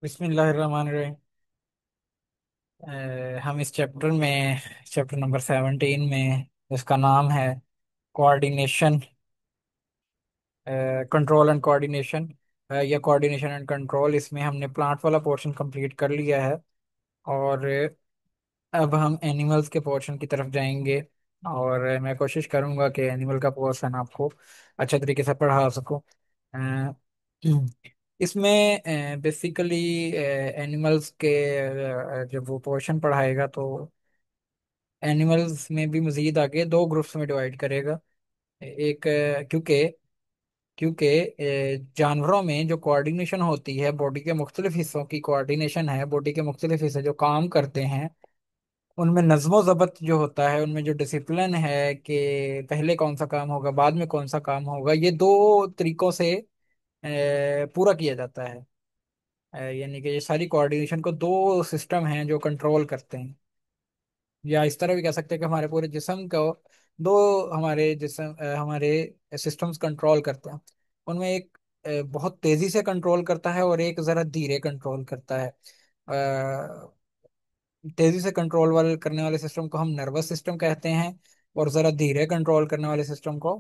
बिस्मिल्लाहिर्रहमानिर्रहीम। हम इस चैप्टर नंबर 17 में, इसका नाम है कोऑर्डिनेशन, कंट्रोल एंड कोऑर्डिनेशन, या कोऑर्डिनेशन एंड कंट्रोल। इसमें हमने प्लांट वाला पोर्शन कंप्लीट कर लिया है और अब हम एनिमल्स के पोर्शन की तरफ जाएंगे। और मैं कोशिश करूंगा कि एनिमल का पोर्शन आपको अच्छे तरीके से पढ़ा सकूं। अ, इसमें बेसिकली एनिमल्स के जब वो पोर्शन पढ़ाएगा तो एनिमल्स में भी मजीद आगे दो ग्रुप्स में डिवाइड करेगा। एक क्योंकि क्योंकि जानवरों में जो कोऑर्डिनेशन होती है, बॉडी के मुख्तलिफ हिस्सों की कोऑर्डिनेशन है, बॉडी के मुख्तलिफ हिस्से जो काम करते हैं उनमें नज्मो जब्त जो होता है, उनमें जो डिसिप्लिन है कि पहले कौन सा काम होगा बाद में कौन सा काम होगा, ये दो तरीकों से पूरा किया जाता है। यानी कि ये सारी कोऑर्डिनेशन को दो सिस्टम हैं जो कंट्रोल करते हैं। या इस तरह भी कह सकते हैं कि हमारे पूरे जिस्म को दो हमारे सिस्टम्स कंट्रोल करते हैं। उनमें एक बहुत तेजी से कंट्रोल करता है और एक जरा धीरे कंट्रोल करता है। तेजी से कंट्रोल वाले करने वाले सिस्टम को हम नर्वस सिस्टम कहते हैं, और जरा धीरे कंट्रोल करने वाले सिस्टम को,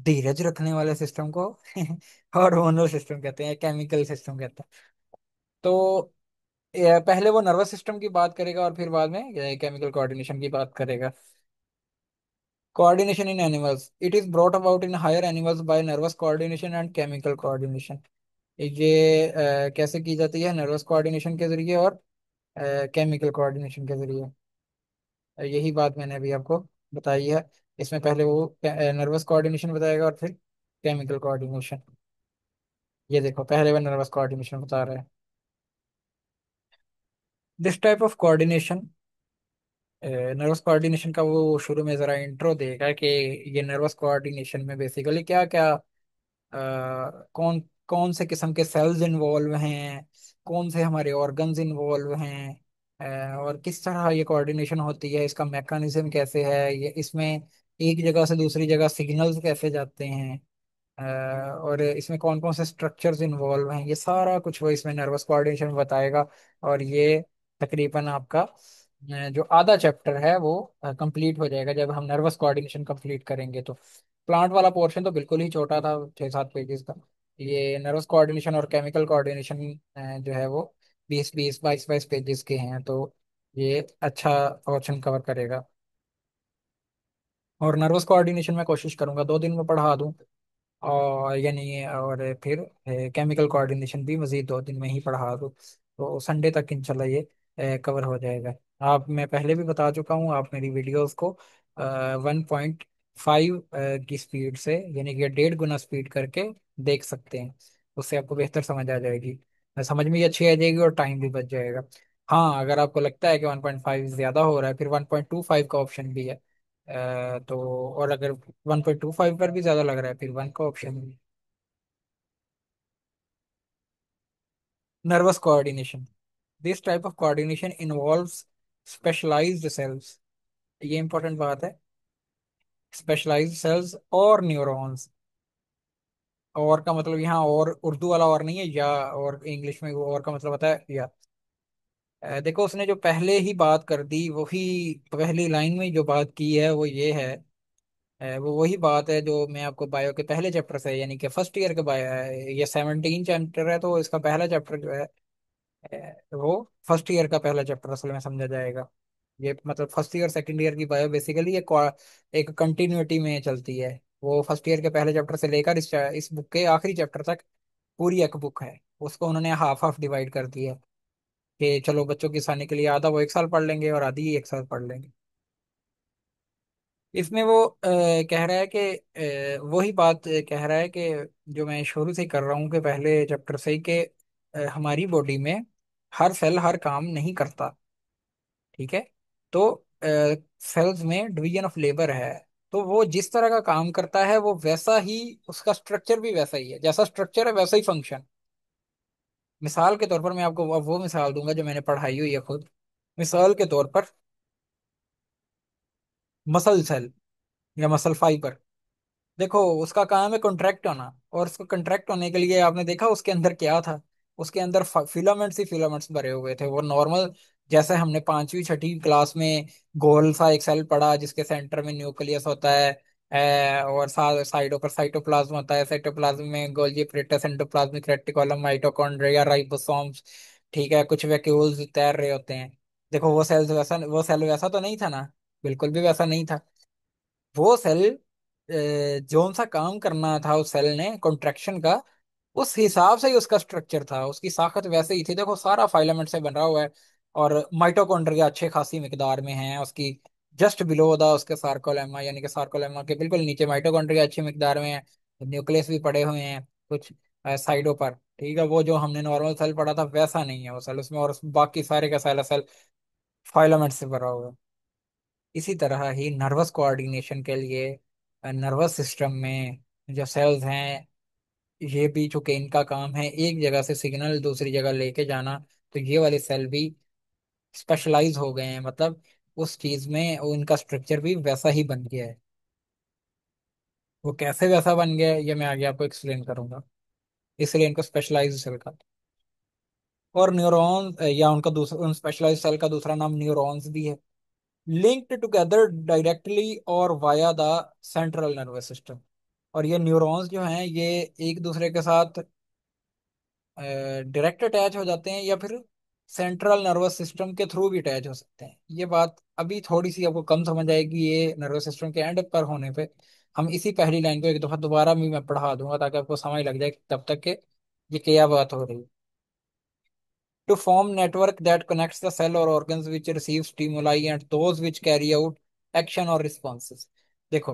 धीरज रखने वाले सिस्टम को हार्मोनल सिस्टम कहते हैं, केमिकल सिस्टम कहते हैं। तो पहले वो नर्वस सिस्टम की बात करेगा और फिर बाद में केमिकल कोऑर्डिनेशन की बात करेगा। Coordination in animals, it is brought about in higher animals by nervous coordination and chemical coordination. ये कैसे की जाती है? नर्वस कोऑर्डिनेशन के जरिए और केमिकल कोऑर्डिनेशन के जरिए। यही बात मैंने अभी आपको बताई है। इसमें पहले वो नर्वस कोऑर्डिनेशन बताएगा और फिर केमिकल कोऑर्डिनेशन। ये देखो, पहले वो नर्वस कोऑर्डिनेशन बता रहा है। This type of coordination, nervous coordination का वो शुरू में जरा इंट्रो देगा कि ये नर्वस कोऑर्डिनेशन में बेसिकली क्या क्या, कौन कौन से किस्म के सेल्स इन्वॉल्व हैं, कौन से हमारे ऑर्गन्स इन्वॉल्व हैं, और किस तरह ये कोऑर्डिनेशन होती है, इसका मैकेनिज्म कैसे है, ये इसमें एक जगह से दूसरी जगह सिग्नल्स कैसे जाते हैं, और इसमें कौन कौन से स्ट्रक्चर्स इन्वॉल्व हैं, ये सारा कुछ वो इसमें नर्वस कोऑर्डिनेशन बताएगा। और ये तकरीबन आपका जो आधा चैप्टर है वो कंप्लीट हो जाएगा जब हम नर्वस कोऑर्डिनेशन कंप्लीट करेंगे। तो प्लांट वाला पोर्शन तो बिल्कुल ही छोटा था, 6-7 पेजेस का। ये नर्वस कोऑर्डिनेशन और केमिकल कोऑर्डिनेशन जो है वो 20-20 22-22 पेजेस के हैं। तो ये अच्छा पोर्शन कवर करेगा। और नर्वस कोऑर्डिनेशन में कोशिश करूंगा 2 दिन में पढ़ा दूं, और यानी और फिर केमिकल कोऑर्डिनेशन भी मजीद 2 दिन में ही पढ़ा दो, तो संडे तक इंशाल्लाह ये कवर हो जाएगा। आप, मैं पहले भी बता चुका हूँ, आप मेरी वीडियोस को 1.5 की स्पीड से, यानी कि 1.5 गुना स्पीड करके देख सकते हैं। उससे आपको बेहतर समझ आ जाएगी, समझ में भी अच्छी आ जाएगी और टाइम भी बच जाएगा। हाँ, अगर आपको लगता है कि 1.5 ज्यादा हो रहा है, फिर 1.25 का ऑप्शन भी है। तो और अगर 1.25 पर भी ज्यादा लग रहा है, फिर 1 का ऑप्शन भी। Nervous coordination, this type of coordination involves specialised cells. ये इंपॉर्टेंट बात है, स्पेशलाइज्ड सेल्स और न्यूरॉन्स। और का मतलब यहाँ और उर्दू वाला और नहीं है, या और इंग्लिश में वो और का मतलब होता है या। देखो, उसने जो पहले ही बात कर दी, वही पहली लाइन में जो बात की है वो ये है। वो वही बात है जो मैं आपको बायो के पहले चैप्टर से, यानी कि फर्स्ट ईयर के बायो है, ये 17 चैप्टर है, तो इसका पहला चैप्टर जो है वो फर्स्ट ईयर का पहला चैप्टर असल में समझा जाएगा। ये मतलब फर्स्ट ईयर सेकंड ईयर की बायो बेसिकली ये एक कंटिन्यूटी में चलती है। वो फर्स्ट ईयर के पहले चैप्टर से लेकर इस बुक के आखिरी चैप्टर तक पूरी एक बुक है। उसको उन्होंने हाफ हाफ डिवाइड कर दिया है कि चलो बच्चों की आसानी के लिए आधा वो 1 साल पढ़ लेंगे और आधी ही 1 साल पढ़ लेंगे। इसमें वो कह रहा है कि वही बात कह रहा है कि जो मैं शुरू से ही कर रहा हूँ कि पहले चैप्टर से ही, कि हमारी बॉडी में हर सेल हर काम नहीं करता। ठीक है? तो सेल्स में डिवीजन ऑफ लेबर है। तो वो जिस तरह का काम करता है वो वैसा ही, उसका स्ट्रक्चर भी वैसा ही है, जैसा स्ट्रक्चर है वैसा ही फंक्शन। मिसाल के तौर पर मैं आपको अब वो मिसाल दूंगा जो मैंने पढ़ाई हुई है खुद। मिसाल के तौर पर मसल सेल या मसल फाइबर, देखो उसका काम है कॉन्ट्रैक्ट होना, और उसको कॉन्ट्रैक्ट होने के लिए आपने देखा उसके अंदर क्या था? उसके अंदर फिलामेंट्स ही फिलामेंट्स भरे हुए थे। वो नॉर्मल, जैसे हमने पांचवी छठी क्लास में गोल सा एक सेल पढ़ा जिसके सेंटर में न्यूक्लियस होता है, और साइडों पर साइटोप्लाज्म होता है, साइटोप्लाज्म में Golgi apparatus, endoplasmic reticulum, mitochondria, ribosomes, ठीक है, कुछ वैक्यूल्स तैर रहे होते हैं। देखो वो सेल वैसा तो नहीं था ना, बिल्कुल भी वैसा नहीं था। वो सेल जोन सा काम करना था उस सेल ने कॉन्ट्रैक्शन का, उस हिसाब से ही उसका स्ट्रक्चर था, उसकी साखत वैसे ही थी। देखो सारा फाइलामेंट से बना हुआ है, और माइटोकॉन्ड्रिया अच्छे खासी मिकदार में है उसकी, जस्ट बिलो द उसके सार्कोलेमा, यानी कि सार्कोलेमा के बिल्कुल नीचे माइटोकॉन्ड्रिया अच्छी मिकदार में है। न्यूक्लियस भी पड़े हुए हैं कुछ साइडों पर, ठीक है। वो जो हमने नॉर्मल सेल पढ़ा था वैसा नहीं है वो सेल उसमें, और बाकी सारे का सारा सेल फाइलामेंट से भरा हुआ है। इसी तरह ही नर्वस कोऑर्डिनेशन के लिए नर्वस सिस्टम में जो सेल्स हैं, ये भी चूंकि इनका काम है एक जगह से सिग्नल दूसरी जगह लेके जाना, तो ये वाले सेल भी स्पेशलाइज हो गए हैं, मतलब उस चीज में उनका स्ट्रक्चर भी वैसा ही बन गया है। वो कैसे वैसा बन गया है ये मैं आगे आपको एक्सप्लेन करूंगा, इसलिए इनको स्पेशलाइज सेल का। और न्यूरॉन या उनका दूसरा, उन स्पेशलाइज सेल का दूसरा नाम न्यूरॉन्स भी है। लिंक्ड टुगेदर डायरेक्टली और via the central nervous system. और ये न्यूरॉन्स जो हैं ये एक दूसरे के साथ डायरेक्ट अटैच हो जाते हैं, या फिर सेंट्रल नर्वस सिस्टम के थ्रू भी अटैच हो सकते हैं। ये बात अभी थोड़ी सी आपको कम समझ आएगी ये नर्वस सिस्टम के एंड पर होने पे। हम इसी पहली लाइन को एक दफा दोबारा भी मैं पढ़ा दूंगा ताकि आपको समझ लग जाए कि तब तक के ये क्या बात हो रही है। To form network that connects the cell or organs which receive stimuli and those which carry out action or responses। देखो,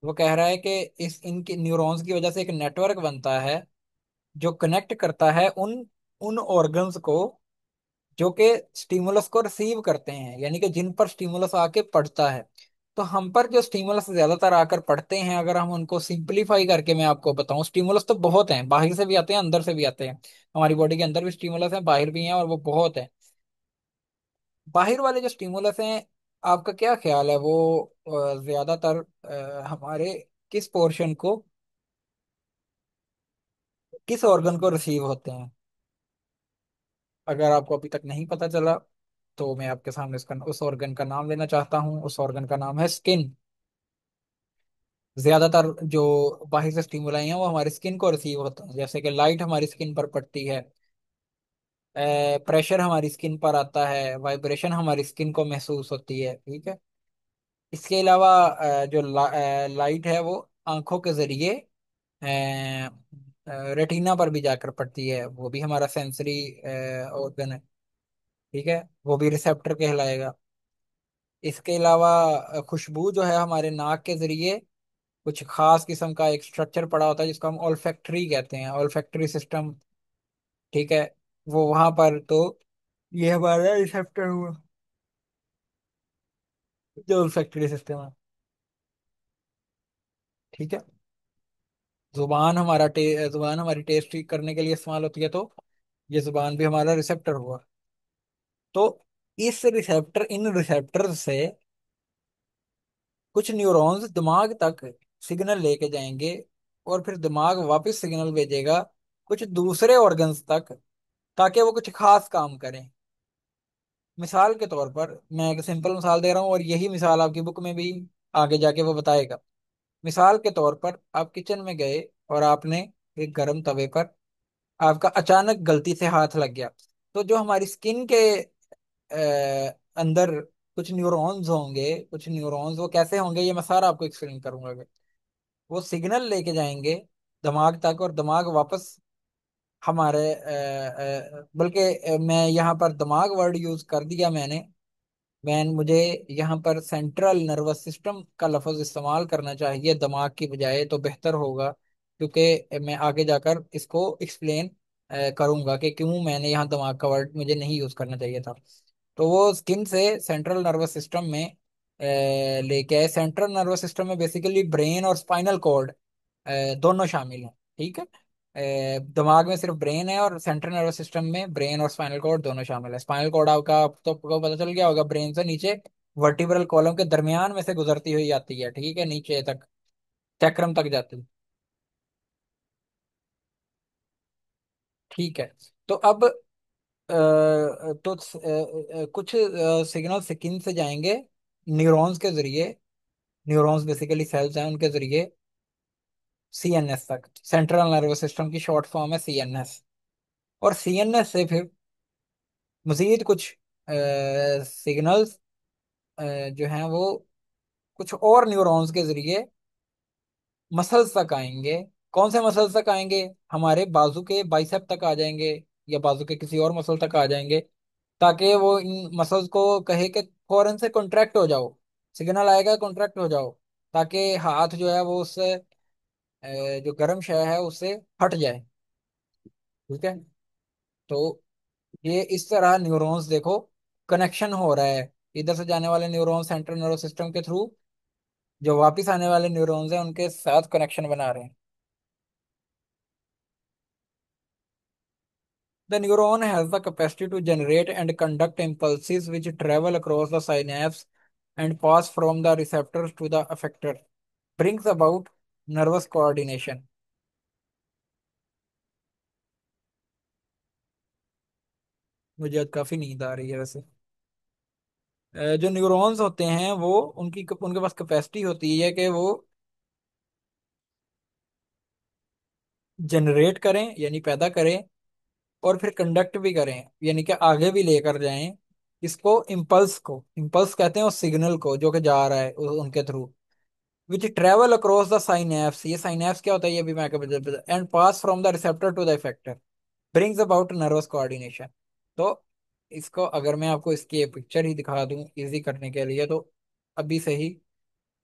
वो कह रहा है कि इस इनके न्यूरॉन्स की वजह से एक नेटवर्क बनता है जो कनेक्ट करता है उन उन ऑर्गन्स को जो कि स्टिमुलस को रिसीव करते हैं, यानी कि जिन पर स्टिमुलस आके पड़ता है। तो हम पर जो स्टिमुलस ज्यादातर आकर पड़ते हैं, अगर हम उनको सिंपलीफाई करके मैं आपको बताऊं, स्टिमुलस तो बहुत हैं, बाहर से भी आते हैं अंदर से भी आते हैं। हमारी बॉडी के अंदर भी स्टिमुलस हैं, बाहर भी हैं, और वो बहुत है। बाहर वाले जो स्टिमुलस हैं, आपका क्या ख्याल है वो ज्यादातर हमारे किस पोर्शन को, किस ऑर्गन को रिसीव होते हैं? अगर आपको अभी तक नहीं पता चला तो मैं आपके सामने उसका उस ऑर्गन का नाम लेना चाहता हूँ। उस ऑर्गन का नाम है स्किन। ज्यादातर जो बाहर से स्टिमुलाई हैं वो हमारी स्किन को रिसीव होते हैं, जैसे कि लाइट हमारी स्किन पर पड़ती है, प्रेशर हमारी स्किन पर आता है, वाइब्रेशन हमारी स्किन को महसूस होती है, ठीक है। इसके अलावा जो लाइट है वो आंखों के जरिए रेटिना पर भी जाकर पड़ती है, वो भी हमारा सेंसरी ऑर्गन है, ठीक है, वो भी रिसेप्टर कहलाएगा। इसके अलावा खुशबू जो है हमारे नाक के जरिए, कुछ खास किस्म का एक स्ट्रक्चर पड़ा होता है जिसको हम ऑल्फैक्टरी कहते हैं, ऑल्फैक्टरी सिस्टम, ठीक है। वो वहां पर तो ये हमारा रिसेप्टर हुआ, जो ऑल्फैक्टरी सिस्टम है, ठीक है। जुबान हमारी टेस्ट करने के लिए इस्तेमाल होती है, तो ये जुबान भी हमारा रिसेप्टर हुआ। तो इन रिसेप्टर से कुछ न्यूरॉन्स दिमाग तक सिग्नल लेके जाएंगे, और फिर दिमाग वापस सिग्नल भेजेगा कुछ दूसरे ऑर्गन्स तक, ताकि वो कुछ खास काम करें। मिसाल के तौर पर मैं एक सिंपल मिसाल दे रहा हूँ, और यही मिसाल आपकी बुक में भी आगे जाके वो बताएगा। मिसाल के तौर पर आप किचन में गए और आपने एक गर्म तवे पर आपका अचानक गलती से हाथ लग गया, तो जो हमारी स्किन के अंदर कुछ न्यूरॉन्स होंगे, कुछ न्यूरॉन्स वो कैसे होंगे ये मैं सारा आपको एक्सप्लेन करूंगा। वो सिग्नल लेके जाएंगे दिमाग तक, और दिमाग वापस हमारे बल्कि मैं यहाँ पर दिमाग वर्ड यूज कर दिया मैंने मुझे यहाँ पर सेंट्रल नर्वस सिस्टम का लफ्ज इस्तेमाल करना चाहिए दिमाग की बजाय, तो बेहतर होगा, क्योंकि मैं आगे जाकर इसको एक्सप्लेन करूंगा कि क्यों मैंने यहाँ दिमाग का वर्ड मुझे नहीं यूज करना चाहिए था। तो वो स्किन से सेंट्रल नर्वस सिस्टम में लेके आए। सेंट्रल नर्वस सिस्टम में बेसिकली ब्रेन और स्पाइनल कॉर्ड दोनों शामिल हैं, ठीक है। दिमाग में सिर्फ ब्रेन है, और सेंट्रल नर्वस सिस्टम में ब्रेन और स्पाइनल कॉर्ड दोनों शामिल है। स्पाइनल कॉर्ड आपका तो आपको पता चल गया होगा, ब्रेन से नीचे वर्टिब्रल कॉलम के दरमियान में से गुजरती हुई आती है, ठीक है, नीचे तक चक्रम तक जाती है, ठीक है। तो अब कुछ सिग्नल स्किन से जाएंगे न्यूरॉन्स के जरिए। न्यूरॉन्स बेसिकली सेल्स हैं, उनके जरिए सीएनएस तक। सेंट्रल नर्वस सिस्टम की शॉर्ट फॉर्म है सीएनएस। और सीएनएस से फिर मजीद कुछ सिग्नल्स जो हैं वो कुछ और न्यूरॉन्स के जरिए मसल्स तक आएंगे। कौन से मसल्स तक आएंगे? हमारे बाजू के बाइसेप तक आ जाएंगे, या बाजू के किसी और मसल तक आ जाएंगे, ताकि वो इन मसल्स को कहे कि फौरन से कॉन्ट्रैक्ट हो जाओ। सिग्नल आएगा कॉन्ट्रैक्ट हो जाओ, ताकि हाथ जो है वो उससे जो गर्म शय है उससे हट जाए। ठीक है। तो ये इस तरह न्यूरॉन्स देखो कनेक्शन हो रहा है। इधर से जाने वाले न्यूरॉन सेंट्रल नर्वस सिस्टम के थ्रू, जो वापस आने वाले न्यूरॉन्स हैं उनके साथ कनेक्शन बना रहे हैं। The neuron has the capacity to generate and conduct impulses which travel across the synapse and pass from the receptors to the effector, brings about nervous coordination। मुझे आज काफी नींद आ रही है वैसे। जो न्यूरॉन्स होते हैं वो उनके पास कैपेसिटी होती है कि वो जनरेट करें यानी पैदा करें, और फिर कंडक्ट भी करें यानी कि आगे भी लेकर जाएं इसको। इम्पल्स कहते हैं उस सिग्नल को जो कि जा रहा है उनके through. Which travel across the synapse, ये साइनैप्स क्या होता है ये भी मैं and pass from the receptor to the effector, brings about nervous coordination. तो इसको अगर मैं आपको इसकी पिक्चर ही दिखा दूं इजी करने के लिए, तो अभी से ही,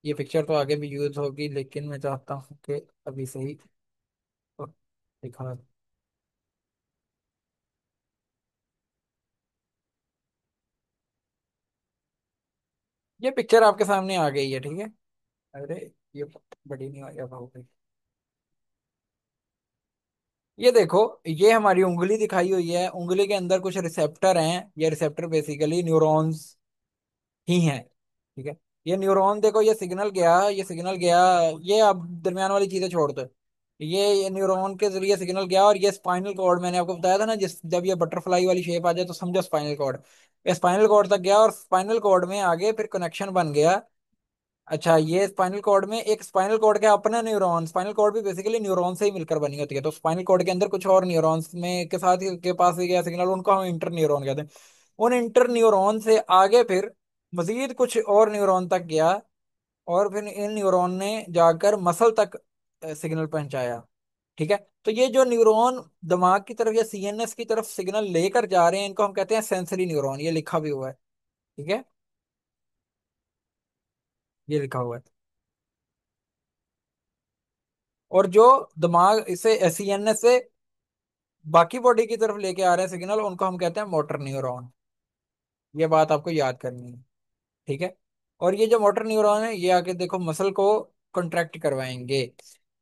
ये पिक्चर तो आगे भी यूज होगी लेकिन मैं चाहता हूँ कि अभी से ही तो दिखा दूं। ये पिक्चर आपके सामने आ गई है, ठीक है। अरे ये बड़ी नहीं हुई, अब हो गई। ये देखो, ये हमारी उंगली दिखाई हुई है, उंगली के अंदर कुछ रिसेप्टर हैं। ये रिसेप्टर बेसिकली न्यूरॉन्स ही हैं। ठीक है। ये न्यूरॉन देखो, ये सिग्नल गया, ये सिग्नल गया। ये अब दरमियान वाली चीजें छोड़ दो। ये न्यूरॉन के जरिए सिग्नल गया, और ये स्पाइनल कॉर्ड, मैंने आपको बताया था ना, जिस जब ये बटरफ्लाई वाली शेप आ जाए तो समझो स्पाइनल कॉर्ड। ये स्पाइनल कॉर्ड तक गया, और स्पाइनल कॉर्ड में आगे फिर कनेक्शन बन गया। अच्छा, ये स्पाइनल कॉर्ड में एक स्पाइनल कॉर्ड के अपना न्यूरॉन, स्पाइनल कॉर्ड भी बेसिकली न्यूरॉन से ही मिलकर बनी होती है, तो स्पाइनल कॉर्ड के अंदर कुछ और न्यूरॉन्स में के साथ ही के पास ही गया सिग्नल, उनको हम इंटर न्यूरॉन कहते हैं। उन इंटर न्यूरॉन से आगे फिर मजीद कुछ और न्यूरॉन तक गया, और फिर इन न्यूरॉन ने जाकर मसल तक सिग्नल पहुंचाया। ठीक है। तो ये जो न्यूरॉन दिमाग की तरफ या सीएनएस की तरफ सिग्नल लेकर जा रहे हैं, इनको हम कहते हैं सेंसरी न्यूरॉन। ये लिखा भी हुआ है। ठीक है, ये लिखा हुआ है। और जो दिमाग इसे सीएनएस से बाकी बॉडी की तरफ लेके आ रहे हैं सिग्नल, उनको हम कहते हैं मोटर न्यूरॉन। ये बात आपको याद करनी है। ठीक है। और ये जो मोटर न्यूरॉन है ये आके देखो मसल को कॉन्ट्रैक्ट करवाएंगे।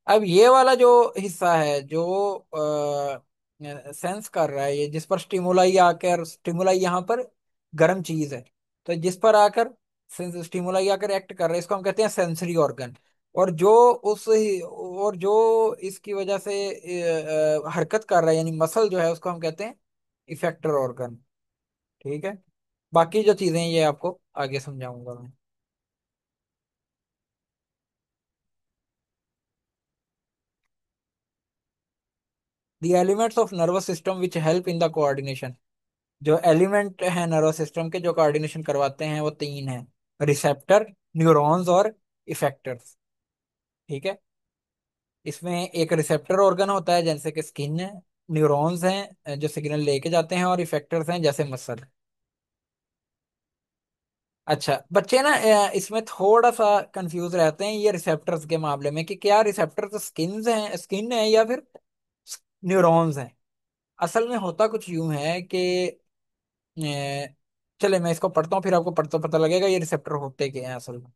अब ये वाला जो हिस्सा है जो सेंस कर रहा है, ये जिस पर स्टिमुलाई आकर, स्टिमुलाई यहाँ पर गर्म चीज है, तो जिस पर आकर स्टिमुलाई आकर एक्ट कर रहा है, इसको हम कहते हैं सेंसरी ऑर्गन। और जो उस और जो इसकी वजह से हरकत कर रहा है यानी मसल जो है, उसको हम कहते हैं इफेक्टर ऑर्गन। ठीक है। बाकी जो चीजें हैं ये आपको आगे समझाऊंगा मैं। The elements of nervous system which help in the coordination. जो एलिमेंट है नर्वस सिस्टम के जो कोऑर्डिनेशन करवाते हैं वो तीन हैं: रिसेप्टर, न्यूरॉन्स और इफेक्टर्स। ठीक है। इसमें एक रिसेप्टर ऑर्गन होता है जैसे कि स्किन है, न्यूरॉन्स हैं जो सिग्नल लेके जाते हैं, और इफेक्टर्स हैं जैसे मसल। अच्छा, बच्चे ना इसमें थोड़ा सा कंफ्यूज रहते हैं ये रिसेप्टर्स के मामले में, कि क्या रिसेप्टर्स स्किन है या फिर न्यूरॉन्स हैं। असल में होता कुछ यूं है कि चले मैं इसको पढ़ता हूँ फिर आपको पढ़ता पता लगेगा ये रिसेप्टर होते क्या हैं असल में।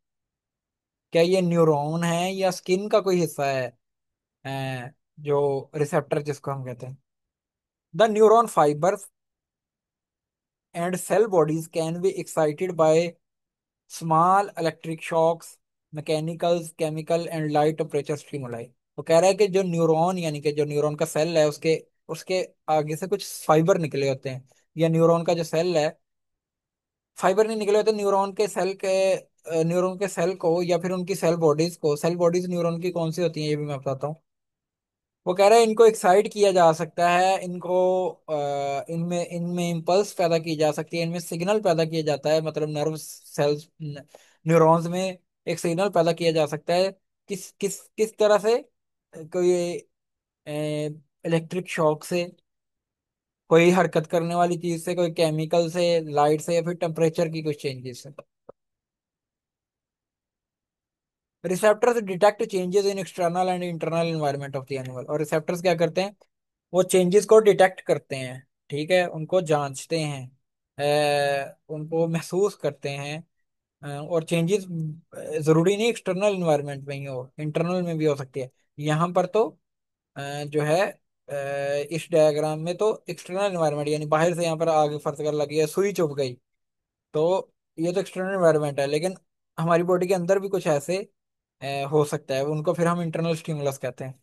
क्या ये न्यूरॉन है या स्किन का कोई हिस्सा है? जो रिसेप्टर जिसको हम कहते हैं, the neuron fibres and cell bodies can be excited by small electric shocks, mechanicals, chemical and light temperature stimuli. वो कह रहा है कि जो न्यूरॉन यानी कि जो न्यूरॉन का सेल है उसके उसके आगे से कुछ फाइबर निकले होते हैं, या न्यूरॉन का जो सेल है, फाइबर नहीं निकले होते, न्यूरॉन के सेल को या फिर उनकी सेल बॉडीज न्यूरॉन की कौन सी होती हैं ये भी मैं बताता हूँ। वो कह रहा है इनको एक्साइट किया जा सकता है, इनको इनमें इनमें इम्पल्स पैदा की जा सकती है, इनमें सिग्नल पैदा किया जाता है, मतलब नर्व सेल्स, न्यूरॉन्स में एक सिग्नल पैदा किया जा सकता है। किस किस किस तरह से? कोई इलेक्ट्रिक शॉक से, कोई हरकत करने वाली चीज से, कोई केमिकल से, लाइट से, या फिर टेम्परेचर की कुछ चेंजेस से। Receptors detect changes in external and internal environment of the animal. और रिसेप्टर्स क्या करते हैं? वो चेंजेस को डिटेक्ट करते हैं, ठीक है, उनको जांचते हैं, उनको महसूस करते हैं। और चेंजेस जरूरी नहीं एक्सटर्नल इन्वायरमेंट में ही हो, इंटरनल में भी हो सकती है। यहाँ पर तो जो है इस डायग्राम में तो एक्सटर्नल इन्वायरमेंट, यानी बाहर से यहाँ पर आग फर्श कर लगी है, सुई चुभ गई, तो ये तो एक्सटर्नल इन्वायरमेंट है। लेकिन हमारी बॉडी के अंदर भी कुछ ऐसे हो सकता है, उनको फिर हम इंटरनल स्टिमुलस कहते हैं।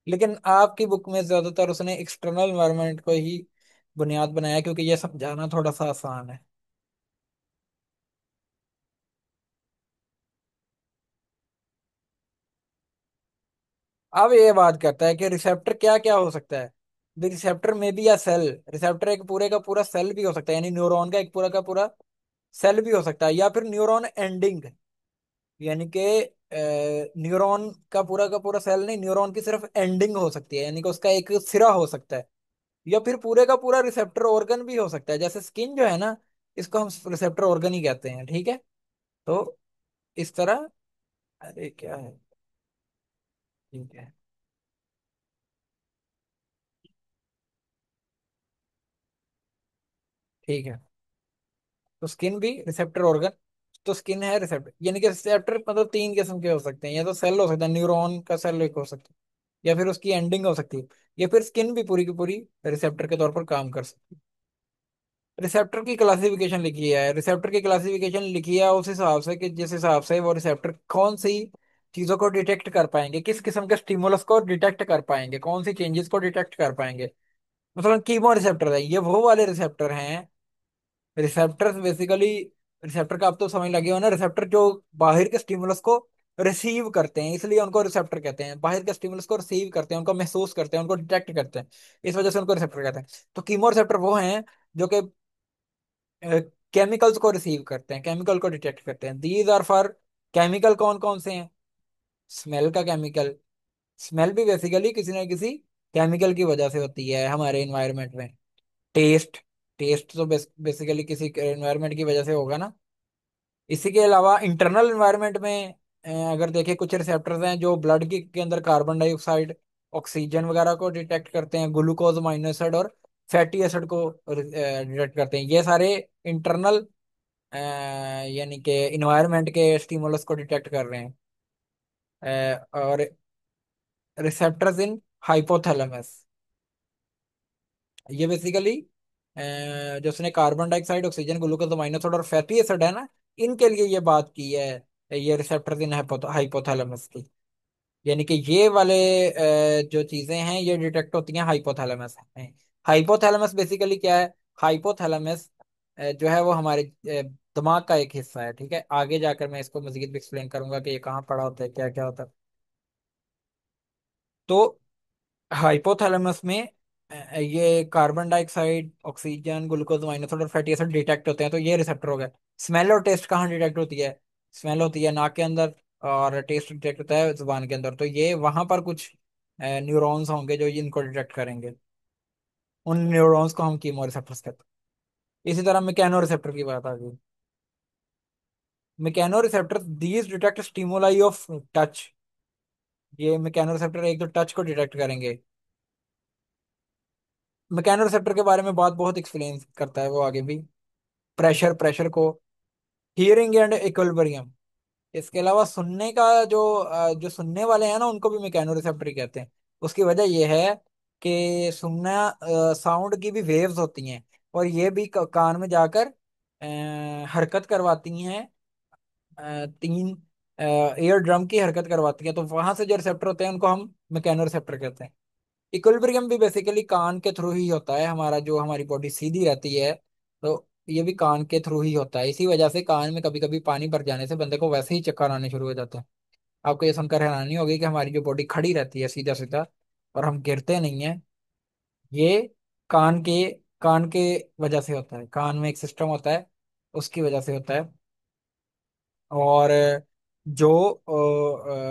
लेकिन आपकी बुक में ज्यादातर उसने एक्सटर्नल इन्वायरमेंट को ही बुनियाद बनाया, क्योंकि ये समझाना थोड़ा सा आसान है। अब ये बात करता है कि रिसेप्टर क्या क्या हो सकता है। रिसेप्टर में भी, या सेल, रिसेप्टर एक पूरे का पूरा सेल भी हो सकता है, यानी न्यूरॉन का एक पूरा का पूरा सेल भी हो सकता है, या फिर न्यूरॉन एंडिंग, यानी कि न्यूरॉन का पूरा सेल नहीं, न्यूरॉन की सिर्फ एंडिंग हो सकती है, यानी कि उसका एक सिरा हो सकता है। या फिर पूरे का पूरा रिसेप्टर ऑर्गन भी हो सकता है, जैसे स्किन जो है ना, इसको हम रिसेप्टर ऑर्गन ही कहते हैं, ठीक है। तो इस तरह, अरे क्या है, ठीक है, ठीक है। तो स्किन भी रिसेप्टर ऑर्गन, तो स्किन है रिसेप्टर, यानी कि रिसेप्टर मतलब तीन किस्म के हो सकते हैं, या तो सेल हो सकता है, न्यूरॉन का सेल एक हो सकता है, या फिर उसकी एंडिंग हो सकती है, या फिर स्किन भी पूरी की पूरी रिसेप्टर के तौर पर काम कर सकती है। रिसेप्टर की क्लासिफिकेशन लिखी है, रिसेप्टर की क्लासिफिकेशन लिखी है उस हिसाब से कि जिस हिसाब से वो रिसेप्टर कौन सी चीजों को डिटेक्ट कर पाएंगे, किस किस्म के स्टिमुलस को डिटेक्ट कर पाएंगे, कौन सी चेंजेस को डिटेक्ट कर पाएंगे। मतलब कीमो रिसेप्टर है, ये वो वाले रिसेप्टर हैं। रिसेप्टर्स बेसिकली, रिसेप्टर का आप तो समझ लगे हो ना, रिसेप्टर जो बाहर के स्टिमुलस को रिसीव करते हैं, इसलिए उनको रिसेप्टर कहते हैं। बाहर के स्टिमुलस को रिसीव करते हैं, उनको महसूस करते हैं, उनको डिटेक्ट करते हैं, इस वजह से उनको रिसेप्टर कहते हैं। तो कीमो रिसेप्टर वो हैं जो कि केमिकल्स को रिसीव करते हैं, केमिकल को डिटेक्ट करते हैं। दीज आर फॉर, केमिकल कौन कौन से हैं? स्मेल का केमिकल, स्मेल भी बेसिकली किसी ना किसी केमिकल की वजह से होती है हमारे इन्वायरमेंट में। टेस्ट, टेस्ट तो बेसिकली किसी एनवायरनमेंट की वजह से होगा ना। इसी के अलावा इंटरनल एनवायरनमेंट में अगर देखें, कुछ रिसेप्टर्स हैं जो ब्लड के अंदर कार्बन डाइऑक्साइड, ऑक्सीजन वगैरह को डिटेक्ट करते हैं, ग्लूकोज, अमाइनो एसिड और फैटी एसिड को डिटेक्ट करते हैं। ये सारे इंटरनल यानी कि इन्वायरमेंट के स्टिमुलस को डिटेक्ट कर रहे हैं। और रिसेप्टर्स इन हाइपोथैलेमस, ये बेसिकली जो उसने carbon dioxide, oxygen, glucose, amino acid और फैटी एसिड है ना, इनके लिए ये बात की है, ये रिसेप्टर्स इन हाइपोथैलेमस की। यानी कि ये वाले जो चीजें हैं ये डिटेक्ट होती हैं हाइपोथैलेमस में। हाइपोथैलेमस बेसिकली क्या है? हाइपोथैलेमस जो है वो हमारे दिमाग का एक हिस्सा है, ठीक है। आगे जाकर मैं इसको मजीद भी एक्सप्लेन करूंगा कि ये कहाँ पड़ा होता है, क्या क्या होता है। तो हाइपोथैलेमस में ये carbon dioxide, oxygen, glucose, minus और फैटी एसिड डिटेक्ट होते हैं, तो ये रिसेप्टर हो गया। स्मेल और टेस्ट कहाँ डिटेक्ट होती है? स्मेल होती है नाक के अंदर, और टेस्ट डिटेक्ट होता है जुबान के अंदर। तो ये वहां पर कुछ न्यूरॉन्स होंगे जो इनको डिटेक्ट करेंगे, उन न्यूरॉन्स को हम कीमो रिसेप्टर्स कहते हैं। इसी तरह मैकेनो रिसेप्टर की बात आ गई। Mechano receptor these detect stimuli of touch. ये मैकेनो रिसेप्टर एक तो टच को डिटेक्ट करेंगे। मैकेनो रिसेप्टर के बारे में बात बहुत एक्सप्लेन करता है वो आगे भी। प्रेशर, प्रेशर को, हियरिंग एंड इक्विलिब्रियम। इसके अलावा सुनने का जो सुनने वाले हैं ना, उनको भी मैकेनो रिसेप्टर ही कहते हैं। उसकी वजह यह है कि सुनना, साउंड की भी वेव्स होती हैं, और ये भी कान में जाकर हरकत करवाती हैं, तीन एयर ड्रम की हरकत करवाती हैं। तो वहां से जो रिसेप्टर होते हैं उनको हम मैकेनो रिसेप्टर कहते हैं। इक्विलिब्रियम भी बेसिकली कान के थ्रू ही होता है, हमारा जो हमारी बॉडी सीधी रहती है, तो ये भी कान के थ्रू ही होता है। इसी वजह से कान में कभी कभी पानी भर जाने से बंदे को वैसे ही चक्कर आने शुरू हो जाते हैं। आपको ये सुनकर हैरानी होगी कि हमारी जो बॉडी खड़ी रहती है सीधा सीधा और हम गिरते नहीं है, ये कान के कान के वजह से होता है। कान में एक सिस्टम होता है, उसकी वजह से होता है। और जो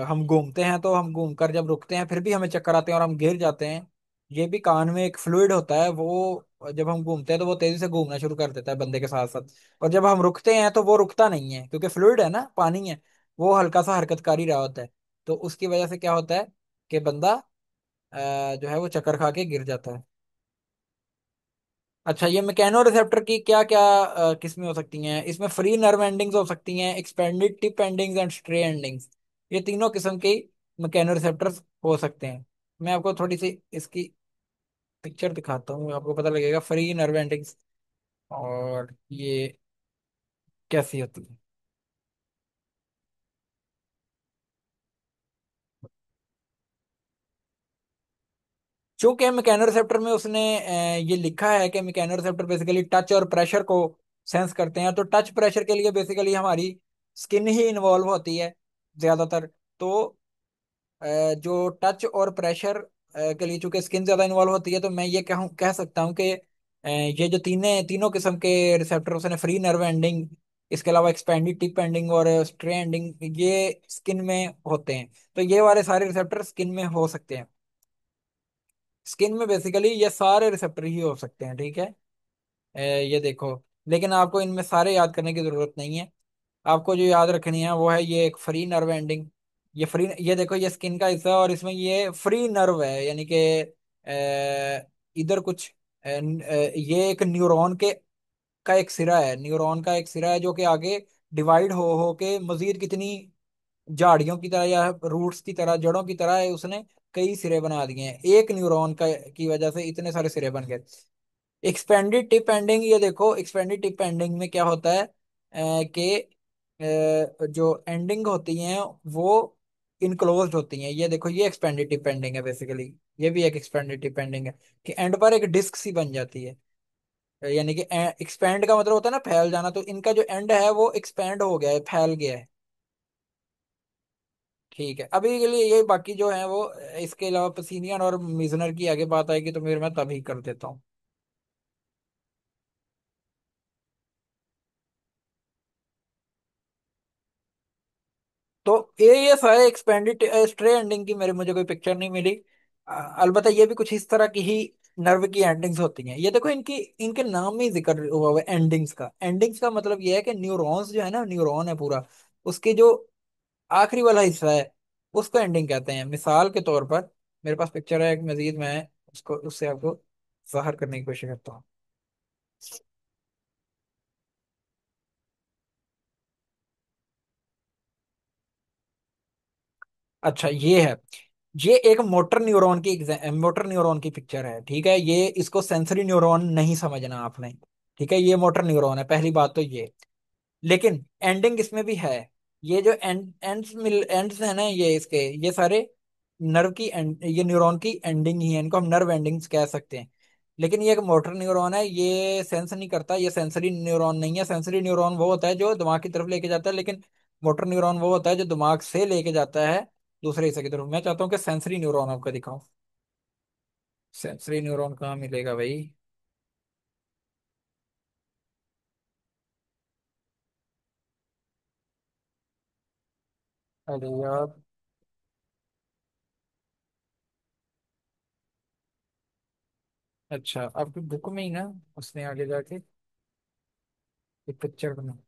हम घूमते हैं तो हम घूम कर जब रुकते हैं फिर भी हमें चक्कर आते हैं और हम गिर जाते हैं। ये भी कान में एक फ्लूइड होता है, वो जब हम घूमते हैं तो वो तेजी से घूमना शुरू कर देता है बंदे के साथ साथ। और जब हम रुकते हैं तो वो रुकता नहीं है, क्योंकि फ्लूइड है ना, पानी है, वो हल्का सा हरकत कर ही रहा होता है। तो उसकी वजह से क्या होता है कि बंदा जो है वो चक्कर खा के गिर जाता है। अच्छा, ये मैकेनो रिसेप्टर की क्या क्या किस्में हो सकती हैं? इसमें फ्री नर्व एंडिंग्स हो सकती हैं, expanded tip endings and stray endings. ये तीनों किस्म के मैकेनो रिसेप्टर्स हो सकते हैं। मैं आपको थोड़ी सी इसकी पिक्चर दिखाता हूँ, आपको पता लगेगा फ्री नर्व एंडिंग्स और ये कैसी होती है। चूंकि मैकेनो रिसेप्टर में उसने ये लिखा है कि मैकेनो रिसेप्टर बेसिकली टच और प्रेशर को सेंस करते हैं, तो टच प्रेशर के लिए बेसिकली हमारी स्किन ही इन्वॉल्व होती है ज्यादातर। तो जो टच और प्रेशर के लिए चूंकि स्किन ज्यादा इन्वॉल्व होती है, तो मैं ये कह सकता हूँ कि ये जो तीनों किस्म के रिसेप्टर उसने फ्री नर्व एंडिंग, इसके अलावा एक्सपेंडेड टिप एंडिंग और स्ट्रे एंडिंग, ये स्किन में होते हैं। तो ये वाले सारे रिसेप्टर स्किन में हो सकते हैं। स्किन में बेसिकली ये सारे रिसेप्टर ही हो सकते हैं, ठीक है। ये देखो, लेकिन आपको इनमें सारे याद करने की जरूरत नहीं है। आपको जो याद रखनी है वो है ये एक फ्री नर्व एंडिंग। ये देखो, ये स्किन का हिस्सा है और इसमें ये फ्री नर्व है, यानी कि इधर कुछ ये एक न्यूरॉन के का एक सिरा है, न्यूरॉन का एक सिरा है जो कि आगे डिवाइड हो के मजीद कितनी झाड़ियों की तरह या रूट्स की तरह, जड़ों की तरह है, उसने कई सिरे बना दिए हैं एक न्यूरॉन का की वजह से, इतने सारे सिरे बन गए। एक्सपेंडेड टिप एंडिंग, ये देखो एक्सपेंडेड टिप एंडिंग में क्या होता है कि जो एंडिंग होती हैं वो इनक्लोज्ड होती हैं। ये देखो, ये एक्सपेंडेड टिप एंडिंग है बेसिकली। ये भी एक एक्सपेंडेड टिप एंडिंग है कि एंड पर एक डिस्क सी बन जाती है। यानी कि एक्सपेंड का मतलब होता है ना फैल जाना, तो इनका जो एंड है वो एक्सपेंड हो गया है, फैल गया है। ठीक है, अभी के लिए ये, बाकी जो है वो इसके अलावा पसीनियन और मिजनर की आगे बात आएगी तो फिर मैं तभी कर देता हूँ। तो ये सारे एक्सपेंडिड स्ट्रे एंडिंग की मेरे मुझे कोई पिक्चर नहीं मिली। अलबत्ता ये भी कुछ इस तरह की ही नर्व की एंडिंग्स होती हैं। ये देखो, इनकी इनके नाम में ही जिक्र हुआ हुआ है एंडिंग्स का। एंडिंग्स का मतलब ये है कि न्यूरॉन्स जो है ना, न्यूरॉन है पूरा, उसके जो आखिरी वाला हिस्सा है उसको एंडिंग कहते हैं। मिसाल के तौर पर मेरे पास पिक्चर है एक मजीद, मैं उसको उससे आपको जाहिर करने की कोशिश करता हूँ। अच्छा, ये है, ये एक मोटर न्यूरॉन की पिक्चर है, ठीक है। ये इसको सेंसरी न्यूरॉन नहीं समझना आपने, ठीक है। ये मोटर न्यूरॉन है, पहली बात तो ये। लेकिन एंडिंग इसमें भी है। ये जो एंड्स है ना, ये इसके, ये सारे नर्व की ये न्यूरॉन की एंडिंग ही है, इनको हम नर्व एंडिंग्स कह सकते हैं। लेकिन ये एक मोटर न्यूरॉन है, ये सेंस नहीं करता, ये सेंसरी न्यूरॉन नहीं है। सेंसरी न्यूरॉन वो होता है जो दिमाग की तरफ लेके जाता है, लेकिन मोटर न्यूरॉन वो होता है जो दिमाग से लेके जाता है दूसरे हिस्से की तरफ। मैं चाहता हूँ कि सेंसरी न्यूरॉन आपको दिखाऊं। सेंसरी न्यूरॉन कहाँ मिलेगा भाई? अरे यार, अच्छा, आपकी बुक में ही ना, उसने आगे जाके एक पिक्चर बना।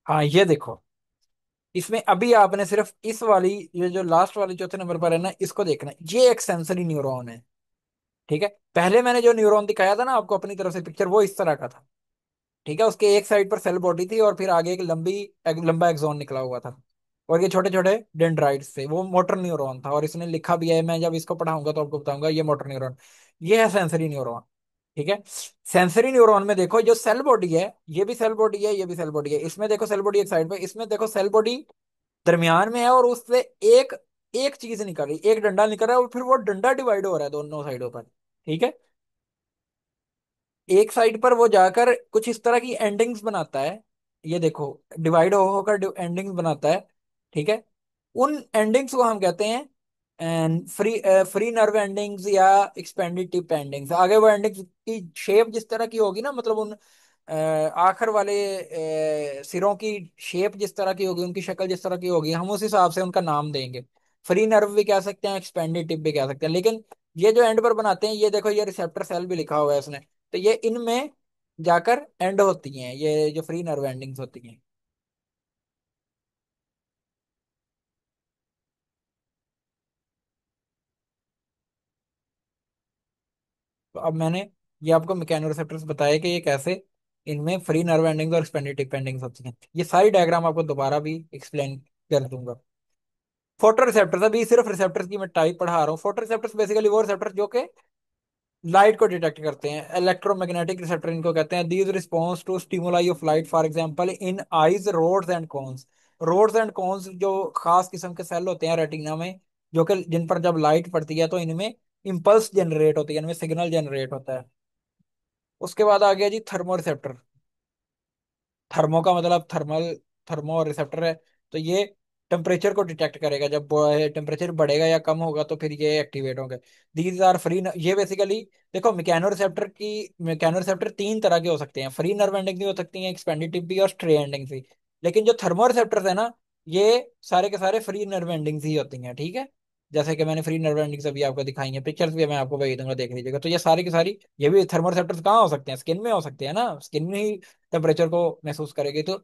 हाँ, ये देखो, इसमें अभी आपने सिर्फ इस वाली, ये जो लास्ट वाली चौथे नंबर पर है ना, इसको देखना है। ये एक सेंसरी न्यूरॉन है, ठीक है। पहले मैंने जो न्यूरॉन दिखाया था ना आपको अपनी तरफ से पिक्चर, वो इस तरह का था, ठीक है। उसके एक साइड पर सेल बॉडी थी और फिर आगे एक लंबा एक्सॉन निकला हुआ था, और ये छोटे छोटे डेंड्राइट्स थे। वो मोटर न्यूरॉन था और इसने लिखा भी है, मैं जब इसको पढ़ाऊंगा तो आपको बताऊंगा, ये मोटर न्यूरॉन, ये है सेंसरी न्यूरॉन। ठीक है। सेंसरी न्यूरॉन में देखो जो सेल बॉडी है, ये भी सेल बॉडी है, ये भी सेल बॉडी है, इसमें देखो सेल बॉडी एक साइड पे, इसमें देखो सेल बॉडी दरमियान में है, और उससे एक एक चीज निकल रही, एक डंडा निकल रहा है, और फिर वो डंडा डिवाइड हो रहा है दोनों साइडों पर। ठीक है। एक साइड पर वो जाकर कुछ इस तरह की एंडिंग्स बनाता है, ये देखो, डिवाइड हो होकर एंडिंग्स बनाता है। ठीक है। उन एंडिंग्स को हम कहते हैं फ्री फ्री नर्व एंडिंग्स या एक्सपेंडेड टिप एंडिंग्स। आगे वो एंडिंग्स की शेप जिस तरह की होगी ना, मतलब उन आखिर वाले सिरों की शेप जिस तरह की होगी, उनकी शक्ल जिस तरह की होगी, हम उस हिसाब से उनका नाम देंगे। फ्री नर्व भी कह सकते हैं, एक्सपेंडेड टिप भी कह सकते हैं, लेकिन ये जो एंड पर बनाते हैं, ये देखो, ये रिसेप्टर सेल भी लिखा हुआ है इसने, तो ये इनमें जाकर एंड होती हैं, ये जो फ्री नर्व एंडिंग्स होती हैं। तो अब मैंने ये आपको मैकेनोरेसेप्टर्स बताया कि ये कैसे इनमें फ्री नर्व एंडिंग्स और एक्सपेंडेड टिप एंडिंग्स होती हैं। ये सारी डायग्राम आपको दोबारा भी एक्सप्लेन कर दूंगा। फोटो रिसेप्टर्स, अभी सिर्फ रिसेप्टर्स की मैं टाइप पढ़ा रहा हूँ। फोटो रिसेप्टर्स बेसिकली वो रिसेप्टर्स जो कि लाइट को डिटेक्ट करते हैं, इलेक्ट्रोमैग्नेटिक रिसेप्टर इनको कहते हैं। These response to stimuli of light, for example in eyes, rods and cones. Rods and cones जो खास किस्म के सेल होते हैं रेटिना में, जो कि जिन पर जब लाइट पड़ती है तो इनमें इंपल्स जनरेट होती है, इनमें सिग्नल जनरेट होता है। उसके बाद आ गया जी थर्मो रिसेप्टर। थर्मो का मतलब थर्मल, थर्मो रिसेप्टर है। तो ये टेम्परेचर को डिटेक्ट करेगा, जब टेम्परेचर बढ़ेगा या कम होगा तो फिर ये एक्टिवेट होंगे। दीज आर फ्री, ये बेसिकली देखो, मैकेनो रिसेप्टर की, मैकेनो रिसेप्टर तीन तरह के हो सकते हैं, फ्री नर्व एंडिंग भी हो सकती हैं, एक्सपेंडेड भी, और स्ट्रे एंडिंग भी। लेकिन जो थर्मो रिसेप्टर्स है ना, ये सारे के सारे फ्री नर्व एंडिंग्स ही होती हैं। ठीक है। जैसे कि मैंने फ्री नर्व एंडिंग्स अभी आपको दिखाई है, पिक्चर्स भी मैं आपको भेज दूंगा, देख लीजिएगा। तो ये सारी की सारी, ये भी थर्मो रिसेप्टर्स कहाँ हो सकते हैं, स्किन में हो सकते हैं ना, स्किन में ही टेम्परेचर को महसूस करेगी। तो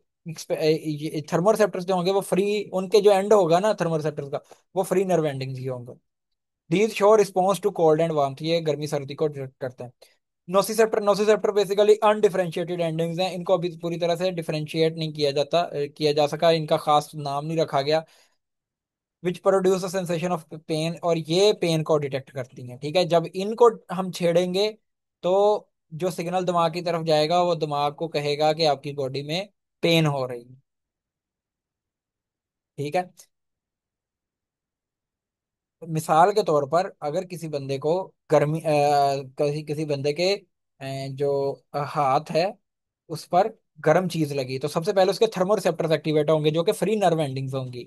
थर्मोरेसेप्टर्स जो होंगे वो फ्री, उनके जो एंड होगा ना थर्मोरेसेप्टर्स का, वो फ्री नर्व एंडिंग्स ही होंगे। These show response to cold and warmth, ये गर्मी सर्दी को डिटेक्ट करते हैं। Nociceptor, nociceptor basically undifferentiated endings हैं, इनको अभी पूरी तरह से डिफरेंशिएट नहीं किया जाता, किया जा सका, इनका खास नाम नहीं रखा गया। Which produce sensation of pain, और ये पेन को डिटेक्ट करती हैं। ठीक है। जब इनको हम छेड़ेंगे तो जो सिग्नल दिमाग की तरफ जाएगा, वो दिमाग को कहेगा कि आपकी बॉडी में पेन हो रही है। ठीक है। मिसाल के तौर पर अगर किसी बंदे को गर्मी किसी किसी बंदे के जो हाथ है उस पर गर्म चीज लगी, तो सबसे पहले उसके थर्मो रिसेप्टर्स एक्टिवेट होंगे, जो कि फ्री नर्व एंडिंग्स होंगी।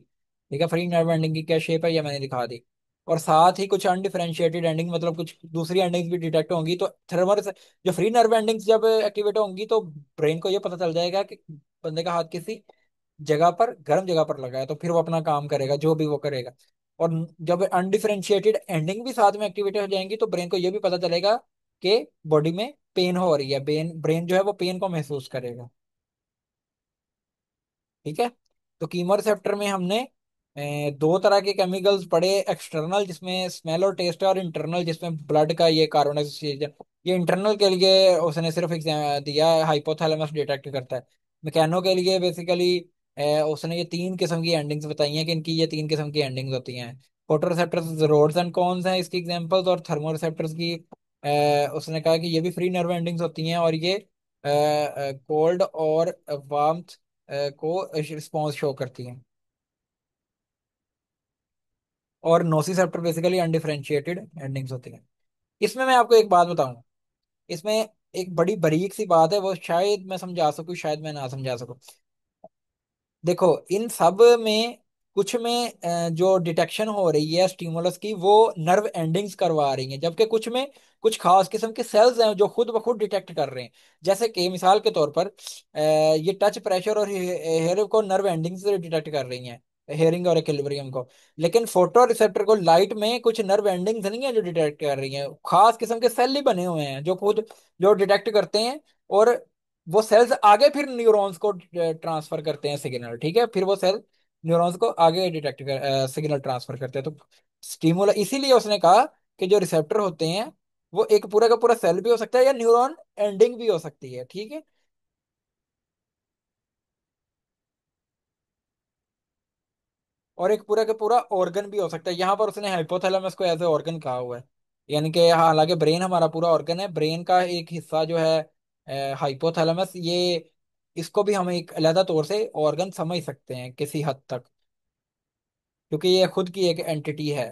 ठीक है। फ्री नर्व एंडिंग की क्या शेप है, ये मैंने दिखा दी। और साथ ही कुछ अनडिफरेंशिएटेड एंडिंग, मतलब कुछ दूसरी एंडिंग्स भी डिटेक्ट होंगी। तो थर्मल, जो फ्री नर्व एंडिंग्स जब एक्टिवेट होंगी तो ब्रेन को ये पता चल जाएगा कि बंदे का हाथ किसी जगह पर, गर्म जगह पर लगा है, तो फिर वो अपना काम करेगा, जो भी वो करेगा। और जब अनडिफरेंशिएटेड एंडिंग भी साथ में एक्टिवेट हो जाएंगी तो ब्रेन को ये भी पता चलेगा कि बॉडी में पेन हो रही है, ब्रेन ब्रेन जो है वो पेन को महसूस करेगा। ठीक है। तो कीमो रिसेप्टर में हमने दो तरह के केमिकल्स पढ़े, एक्सटर्नल जिसमें स्मेल और टेस्ट है, और इंटरनल जिसमें ब्लड का ये कार्बन एसोसिएशन। ये इंटरनल के लिए उसने सिर्फ दिया है, हाइपोथैलेमस डिटेक्ट करता है। मैकेनो के लिए बेसिकली उसने ये तीन किस्म की एंडिंग्स बताई हैं कि इनकी ये तीन किस्म की एंडिंग्स होती हैं। Photo receptors rods and cones हैं इसकी एग्जांपल्स, और थर्मो रिसेप्टर्स की उसने कहा कि ये भी फ्री नर्व एंडिंग्स होती हैं, और ये कोल्ड और वार्मथ को रिस्पॉन्स शो करती हैं। और नोसिसेप्टर बेसिकली अनडिफरेंशिएटेड एंडिंग्स होती हैं। इसमें मैं आपको एक बात बताऊं, इसमें एक बड़ी बारीक सी बात है, वो शायद मैं समझा सकूं, शायद मैं ना समझा सकूं। देखो, इन सब में कुछ में जो डिटेक्शन हो रही है स्टिमुलस की, वो नर्व एंडिंग्स करवा रही हैं, जबकि कुछ में कुछ खास किस्म के सेल्स हैं जो खुद ब खुद डिटेक्ट कर रहे हैं। जैसे कि मिसाल के तौर पर ये टच प्रेशर और हेयर को नर्व एंडिंग्स से डिटेक्ट कर रही हैं, हेयरिंग और इक्विलिब्रियम को। लेकिन फोटो रिसेप्टर को लाइट में कुछ नर्व एंडिंग्स नहीं है जो डिटेक्ट कर रही हैं, खास किस्म के सेल ही बने हुए हैं जो खुद जो डिटेक्ट करते हैं। और वो सेल्स आगे फिर न्यूरॉन्स को ट्रांसफर करते हैं सिग्नल। ठीक है। फिर वो सेल न्यूरॉन्स को आगे डिटेक्ट कर सिग्नल ट्रांसफर करते हैं। तो स्टिमुला, इसीलिए उसने कहा कि जो रिसेप्टर होते हैं वो एक पूरा का पूरा सेल भी हो सकता है या न्यूरॉन एंडिंग भी हो सकती है। ठीक है। और एक पूरा का पूरा ऑर्गन भी हो सकता है, यहाँ पर उसने हाइपोथैलेमस को एज ए ऑर्गन कहा हुआ है। यानी कि हालांकि ब्रेन हमारा पूरा ऑर्गन है, ब्रेन का एक हिस्सा जो है हाइपोथैलेमस, ये इसको भी हम एक अलग तौर से ऑर्गन समझ सकते हैं किसी हद तक, क्योंकि ये खुद की एक एंटिटी है।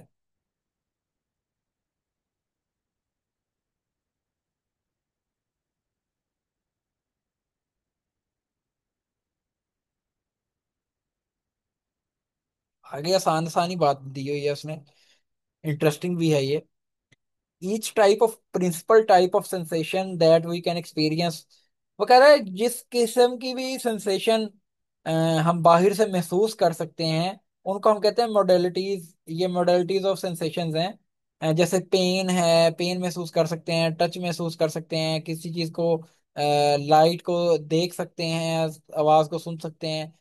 आगे आसान आसान ही बात दी हुई है उसने, इंटरेस्टिंग भी है ये। Each type of principal type of sensation that we can experience, वो कह रहा है जिस किस्म की भी सेंसेशन हम बाहर से महसूस कर सकते हैं, उनको हम कहते हैं मोडेलिटीज। ये मोडेलिटीज ऑफ सेंसेशंस हैं। जैसे पेन है, पेन महसूस कर सकते हैं, टच महसूस कर सकते हैं, किसी चीज को, लाइट को देख सकते हैं, आवाज को सुन सकते हैं।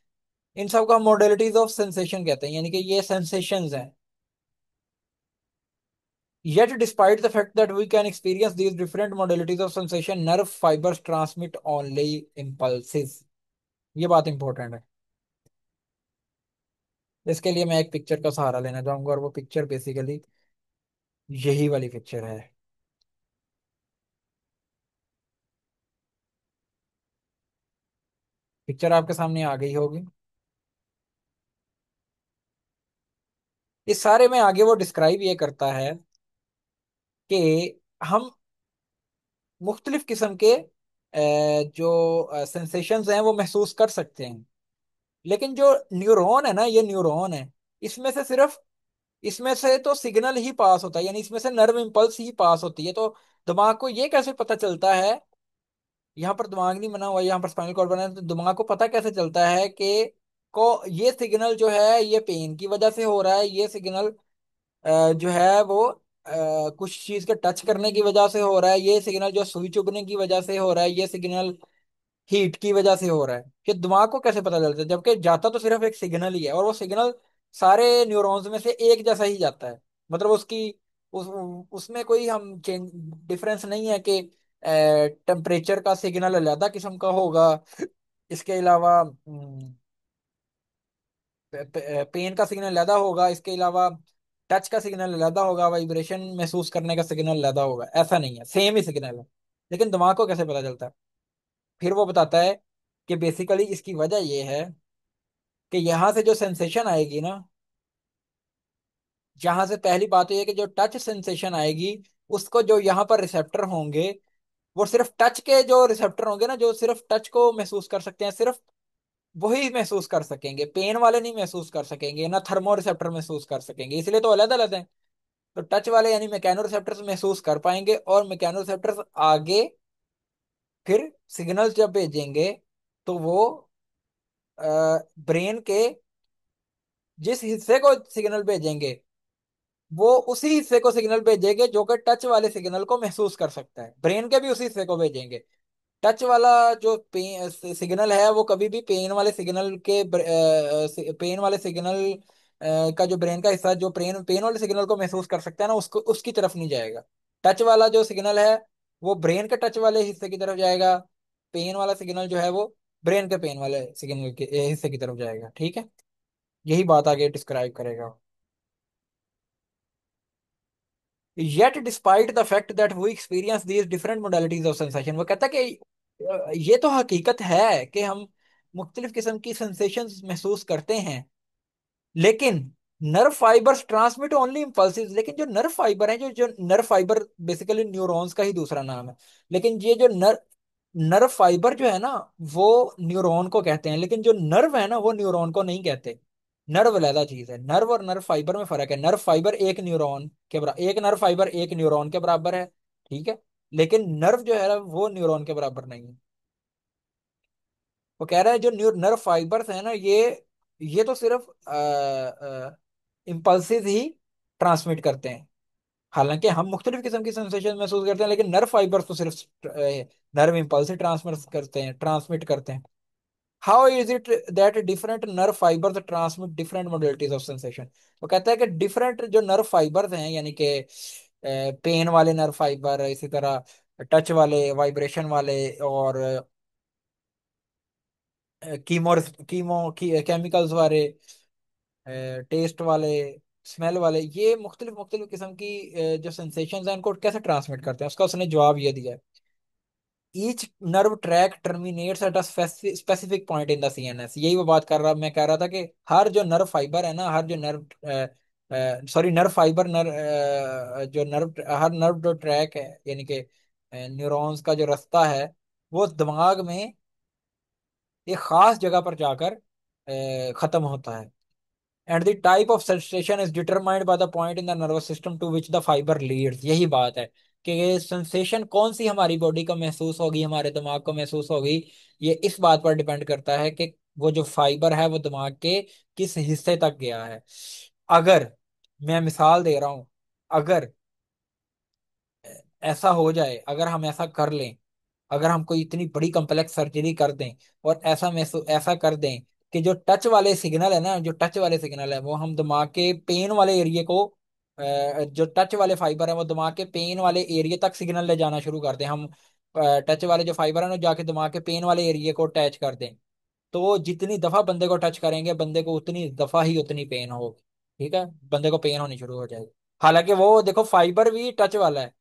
इन सब का मोडेलिटीज ऑफ सेंसेशन कहते हैं, यानी कि ये सेंसेशंस हैं। Yet, despite the fact that we can experience these different modalities of sensation, nerve fibers transmit only impulses. ये बात इंपॉर्टेंट है। इसके लिए मैं एक पिक्चर का सहारा लेना चाहूंगा, और वो पिक्चर बेसिकली यही वाली पिक्चर है। पिक्चर आपके सामने आ गई होगी। इस सारे में आगे वो डिस्क्राइब ये करता है कि हम मुख्तलिफ किस्म के जो सेंसेशंस हैं वो महसूस कर सकते हैं। लेकिन जो न्यूरॉन है ना, ये न्यूरॉन है, इसमें से सिर्फ, इसमें से तो सिग्नल ही पास होता है, यानी इसमें से नर्व इम्पल्स ही पास होती है। तो दिमाग को ये कैसे पता चलता है, यहाँ पर दिमाग नहीं बना हुआ, यहाँ पर स्पाइनल कॉर्ड बना है, तो दिमाग को पता कैसे चलता है कि को ये सिग्नल जो है ये पेन की वजह से हो रहा है, ये सिग्नल जो है वो कुछ चीज के टच करने की वजह से हो रहा है, ये सिग्नल जो सुई चुभने की वजह से हो रहा है, ये सिग्नल हीट की वजह से हो रहा है। कि दिमाग को कैसे पता चलता है, जबकि जाता तो सिर्फ एक सिग्नल ही है, और वो सिग्नल सारे न्यूरॉन्स में से एक जैसा ही जाता है। मतलब उसकी उस उसमें कोई हम चेंज डिफरेंस नहीं है कि टेम्परेचर का सिग्नल अलग किस्म का होगा, इसके अलावा पेन का सिग्नल अलग होगा, इसके अलावा टच का सिग्नल अलग होगा, वाइब्रेशन महसूस करने का सिग्नल अलग होगा। ऐसा नहीं है, सेम ही सिग्नल है। लेकिन दिमाग को कैसे पता चलता है? फिर वो बताता है कि बेसिकली इसकी वजह ये है कि यहाँ से जो सेंसेशन आएगी ना, जहां से पहली बात तो ये है कि जो टच सेंसेशन आएगी, उसको जो यहाँ पर रिसेप्टर होंगे, वो सिर्फ टच के जो रिसेप्टर होंगे ना, जो सिर्फ टच को महसूस कर सकते हैं, सिर्फ वही महसूस कर सकेंगे। पेन वाले नहीं महसूस कर सकेंगे, ना थर्मो रिसेप्टर महसूस कर सकेंगे, इसलिए तो अलग अलग हैं। तो टच वाले यानी मैकेनो रिसेप्टर्स महसूस कर पाएंगे, और मैकेनो रिसेप्टर्स आगे फिर सिग्नल्स जब भेजेंगे, तो वो ब्रेन के जिस हिस्से को सिग्नल भेजेंगे, वो उसी हिस्से को सिग्नल भेजेंगे जो कि टच वाले सिग्नल को महसूस कर सकता है। ब्रेन के भी उसी हिस्से को भेजेंगे। टच वाला जो सिग्नल है, वो कभी भी पेन वाले सिग्नल के पेन वाले सिग्नल का जो ब्रेन का हिस्सा जो पेन पेन वाले सिग्नल को महसूस कर सकता है ना, उसको उसकी तरफ नहीं जाएगा। टच वाला जो सिग्नल है, वो ब्रेन के टच वाले हिस्से की तरफ जाएगा। पेन वाला सिग्नल जो है वो ब्रेन के पेन वाले सिग्नल के हिस्से की तरफ जाएगा। ठीक है, यही बात आगे डिस्क्राइब करेगा। Yet, despite the fact that we experience these different modalities of sensation, वो कहता है कि ये तो हकीकत है कि हम मुख्तलिफ किस्म की सेंसेशंस महसूस करते हैं, लेकिन nerve fibres transmit only impulses. लेकिन जो नर्व फाइबर है, जो जो नर्व फाइबर बेसिकली न्यूरॉन्स का ही दूसरा नाम है। लेकिन ये जो नर्व फाइबर जो है ना, वो न्यूरॉन को कहते हैं, लेकिन जो नर्व है ना, वो न्यूरॉन को नहीं कहते। नर्व अलग चीज है, नर्व और नर्व फाइबर में फर्क है। नर्व फाइबर एक न्यूरॉन के बराबर, एक नर्व फाइबर एक न्यूरॉन के बराबर है। ठीक है, लेकिन नर्व जो है ना, वो न्यूरॉन के बराबर नहीं है। वो कह रहा है जो नर्व फाइबर्स है ना, ये तो सिर्फ इम्पल्सिस ही ट्रांसमिट करते हैं। हालांकि हम मुख्तलिफ किस्म की सेंसेशन महसूस करते हैं, लेकिन नर्व फाइबर्स तो सिर्फ नर्व इम्पल्स ही ट्रांसमिट करते हैं। How is it that different nerve fibres transmit different modalities of sensation? वो कहता है कि डिफरेंट जो नर्व फाइबर्स हैं, यानी कि पेन वाले नर्व फाइबर, इसी तरह टच वाले, वाइब्रेशन वाले, और कीमो कीमो केमिकल्स वाले, टेस्ट वाले, स्मेल वाले, ये मुख्तलिफ मुख्तलिफ किस्म की जो सेंसेशन है उनको कैसे ट्रांसमिट करते हैं, उसका उसने जवाब ये दिया है। Each nerve track terminates at a specific point in the CNS. यही वो बात कर रहा, मैं कह रहा था कि हर जो नर्व फाइबर है ना, हर जो नर्व सॉरी नर्व फाइबर जो नर्व, हर नर्व जो ट्रैक है, यानी कि न्यूरॉन्स का जो रास्ता है, वो दिमाग में एक खास जगह पर जाकर खत्म होता है। And the type of sensation is determined by the point in the nervous system to which the fibre leads. यही बात है कि ये सेंसेशन कौन सी हमारी बॉडी को महसूस होगी, हमारे दिमाग को महसूस होगी, ये इस बात पर डिपेंड करता है कि वो जो फाइबर है वो दिमाग के किस हिस्से तक गया है। अगर, मैं मिसाल दे रहा हूं, अगर ऐसा हो जाए, अगर हम ऐसा कर लें, अगर हम कोई इतनी बड़ी कम्प्लेक्स सर्जरी कर दें और ऐसा कर दें कि जो टच वाले सिग्नल है ना, जो टच वाले सिग्नल है वो हम दिमाग के पेन वाले एरिया को, जो टच वाले फाइबर है वो दिमाग के पेन वाले एरिया तक सिग्नल ले जाना शुरू कर दें हम, टच वाले जो फाइबर है ना जाके दिमाग के पेन वाले एरिया को अटैच कर दें, तो वो जितनी दफा बंदे को टच करेंगे बंदे को उतनी दफा ही उतनी पेन होगी। ठीक है, बंदे को पेन होनी शुरू हो जाएगी। हालांकि वो देखो फाइबर भी टच वाला है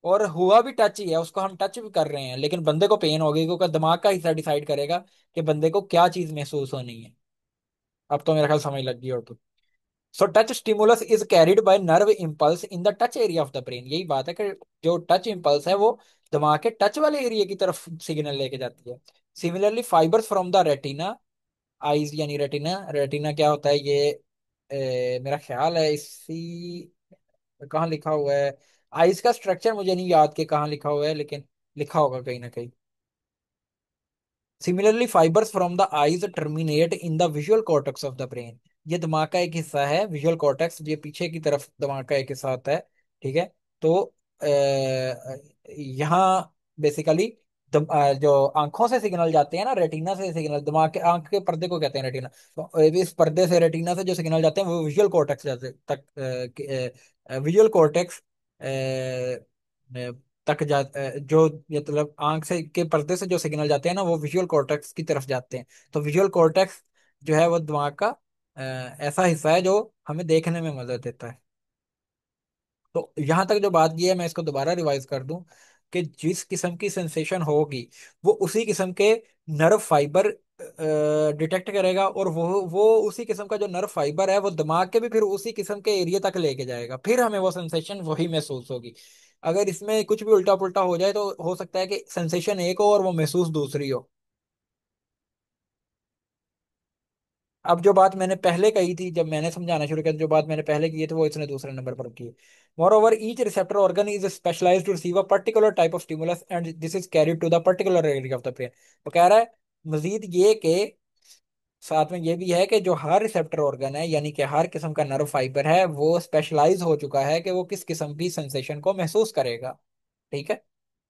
और हुआ भी टच ही है, उसको हम टच भी कर रहे हैं, लेकिन बंदे को पेन होगी क्योंकि दिमाग का हिस्सा डिसाइड करेगा कि बंदे को क्या चीज महसूस होनी है। अब तो मेरा ख्याल समझ लग गई हो तो। सो touch stimulus is carried by nerve impulse in the touch area of the brain. यही बात है कि जो टच इम्पल्स है वो दिमाग के टच वाले एरिया की तरफ सिग्नल लेके जाती है। Similarly fibres from the retina, eyes यानी रेटिना, रेटिना क्या होता है ये, मेरा ख्याल है इसी, कहाँ लिखा हुआ है, आइस का स्ट्रक्चर मुझे नहीं याद कि कहाँ लिखा हुआ है, लेकिन लिखा होगा कहीं ना कहीं। Similarly fibres from the eyes terminate in the visual cortex of the brain. ये दिमाग का एक हिस्सा है, विजुअल कॉर्टेक्स, ये पीछे की तरफ दिमाग का एक हिस्सा होता है। ठीक है, तो यहाँ बेसिकली जो आंखों से सिग्नल जाते हैं ना, रेटिना से सिग्नल, दिमाग के आंख के पर्दे को कहते हैं रेटिना, तो इस पर्दे से, रेटिना से जो सिग्नल जाते हैं वो विजुअल कॉर्टेक्स जाते तक, विजुअल कॉर्टेक्स तक जो मतलब आंख से के पर्दे से जो सिग्नल जाते हैं ना वो विजुअल कॉर्टेक्स की तरफ जाते हैं। तो विजुअल कॉर्टेक्स जो है वो दिमाग का ऐसा हिस्सा है जो हमें देखने में मदद देता है। तो यहाँ तक जो बात की है, मैं इसको दोबारा रिवाइज कर दूं कि जिस किस्म की सेंसेशन होगी वो उसी किस्म के नर्व फाइबर डिटेक्ट करेगा, और वो उसी किस्म का जो नर्व फाइबर है वो दिमाग के भी फिर उसी किस्म के एरिया तक लेके जाएगा, फिर हमें वो सेंसेशन वही महसूस होगी। अगर इसमें कुछ भी उल्टा पुल्टा हो जाए तो हो सकता है कि सेंसेशन एक हो और वो महसूस दूसरी हो। अब जो बात मैंने पहले कही थी, जब मैंने समझाना शुरू किया, जो बात मैंने पहले की थी वो इसने दूसरे नंबर पर की। Moreover each receptor organ is specialised to receive a particular type of stimulus and this is carried to the particular area of the brain. वो कह रहा है मजीद ये कि साथ में ये भी है कि जो हर रिसेप्टर ऑर्गन है, यानी कि हर किस्म का नर्व फाइबर है, वो स्पेशलाइज हो चुका है कि वो किस किस्म की सेंसेशन को महसूस करेगा। ठीक है,